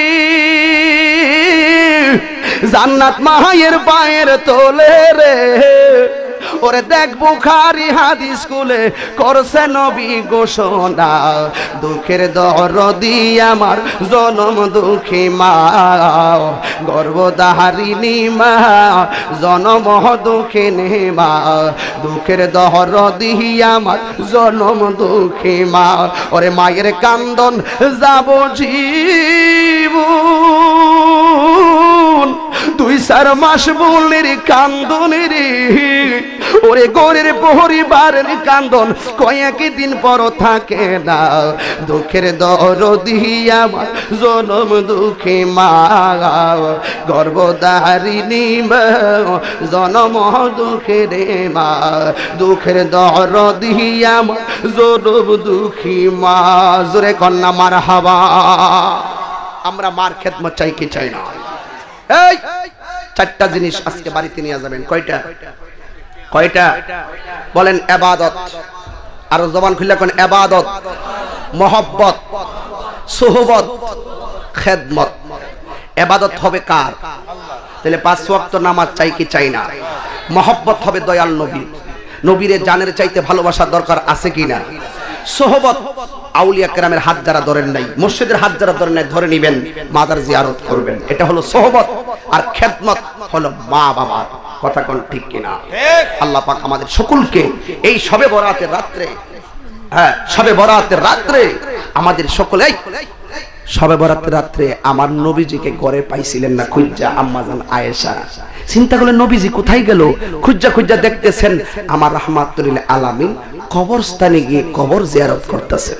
জান্নাত মায়ের পায়ের তোলে রে। ওরে দেখ বুখারী হাদিস খুলে করছে নবী ঘোষণা, দুঃখের দরদি আমার জনম দুঃখী মা, গর্ভধারিণী মা জনম দুঃখিনী মা, দুঃখের দরদি আমার জনম দুঃখী মা। ওরে মায়ের কান্দন যাব জীবন, 2-4 মাস বলির কান্দনের, ওরে গরের পরিবারের কান্দন কয়েকদিন পর থাকে না। দুঃখের দরদি আমার জনম দুঃখী মা, গর্ভধারিণী মা জনম দুঃখের মা, দুঃখের দরদি আমার জনম দুঃখী মা। জোরে কন্যা মারহাবা। আমরা মার খেদমত চাই কি চাই না? এই 4টা জিনিস আজকে বাড়িতে নিয়ে যাবেন। কয়টা? কয়টা বলেন? ইবাদত, আর জবান খুলে কোন? ইবাদত, মহব্বত, সুহবত, খেদমত। ইবাদত হবে কার? তাহলে 5 ওয়াক্ত নামাজ চাই কি চাই না? মহব্বত হবে দয়াল নবী, নবীরে জানের চাইতে ভালোবাসা দরকার আছে কি না? সোহবত, আউলিয়া কেরামের হাত যারা ধরেন নাই, মসজিদের হাত যারা ধরেন নাই ধরে নিবেন, মাজার জিয়ারত করবেন, এটা হলো সোহবত। আর খেদমত হলো মা বাবা। কথা কোন ঠিক কিনা? আল্লাহ পাক আমাদের সকলকে এই শবে বরাতের রাত্রে, হ্যাঁ শবে বরাতের রাত্রে আমাদের সকলেই শবে বরাতের রাত্রে আমার নবীজিকে ঘরে পাইছিলেন না খুঁজা আম্মাজান আয়েশা। চিন্তা করলেন নবীজি কোথায় গেল, খুঁজা খুঁজা দেখতেছেন আমার রাহমাতুল আলামিন কবরস্থানে গিয়ে কবর জিয়ারত করতেছে।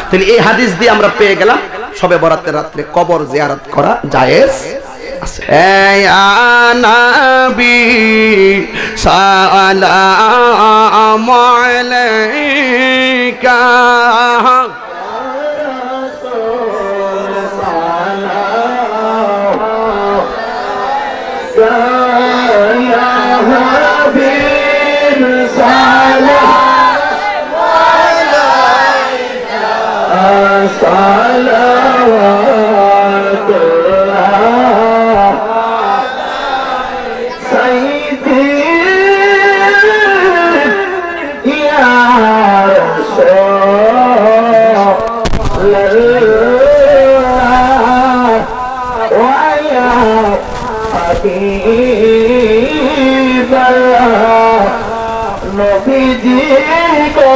তাহলে এই হাদিস দিয়ে আমরা পেয়ে গেলাম শবে বরাতের রাত্রে কবর জিয়ারত করা জায়েজ আছে। এই নবী সালামু আলাইকা নবীজি গো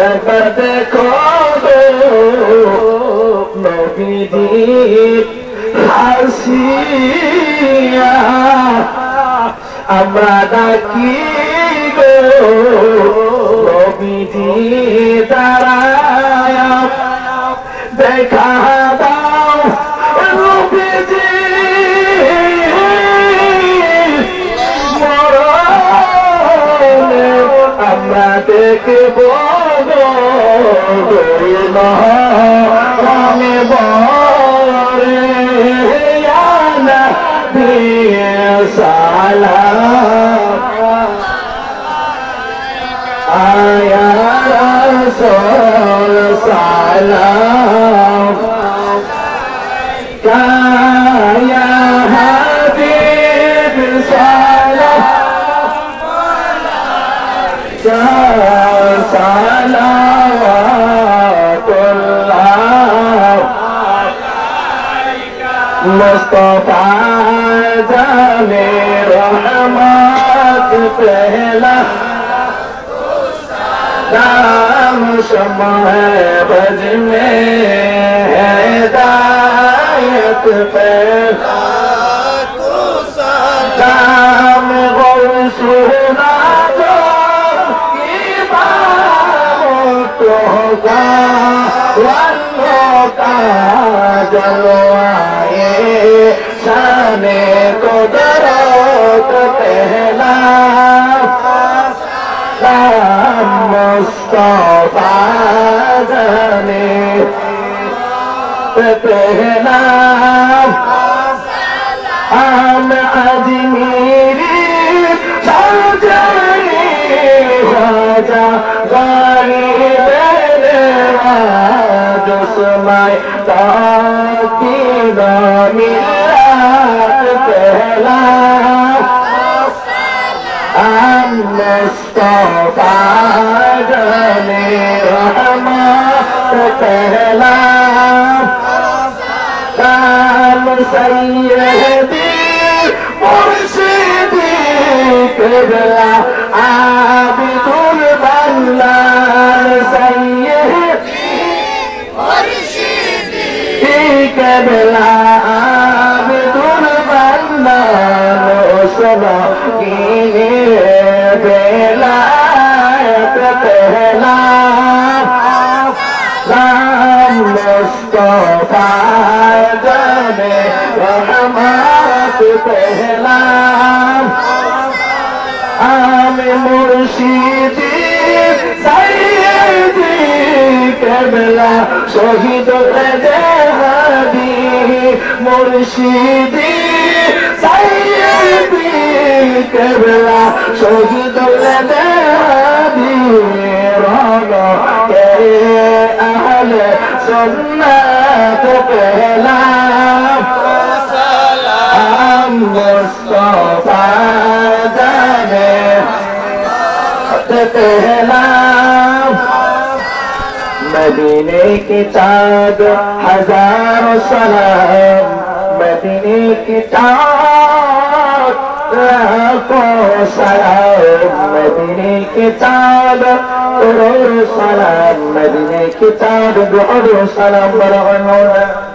একবার দেখো গো, নবীজি হাসিয়া আমরা ডাকি গো, নবীজি দাঁড়ায়া দেখা দাও, নবীজি আমরা দেখব মনে বরে সালাম আয়া রাসূল সালাম কায়া হাবিব সালাম मुस्तफा जाने रहमत पहला नाम शम्मा बज में हिदायत पहला नाम गौसूना जो की बात कुदरत पहला मुस्तफा जाने पहला हम अजमेरी साजनी राजा गानी बेलवा दुश्मन ताकी मिलाद पहला हम मुस्तफा जाने रहमत पहला काम सैयदी मुर्शिदी किबला आबिदुल बल्लाल सैयदी मुर्शिदी किबला आबिदुल बल्लाल उसला की बेलायत पहला मुस्तफा जाने रहमत पहला आम मुर्शिदी सैयदी किबला शहीद जहादी मुर्शिदी सैयदी किबला शहीद जहादी राना के अहले सुन्नत पहला सलाम मुस्तफा जाने पहला मदीने की चाँद हजारों सलाम मदीने की चाँद लाखों सलाम मदीने की चाँद करोड़ों सलाम मदीने की चाँद करोड़ों सलाम बरगनों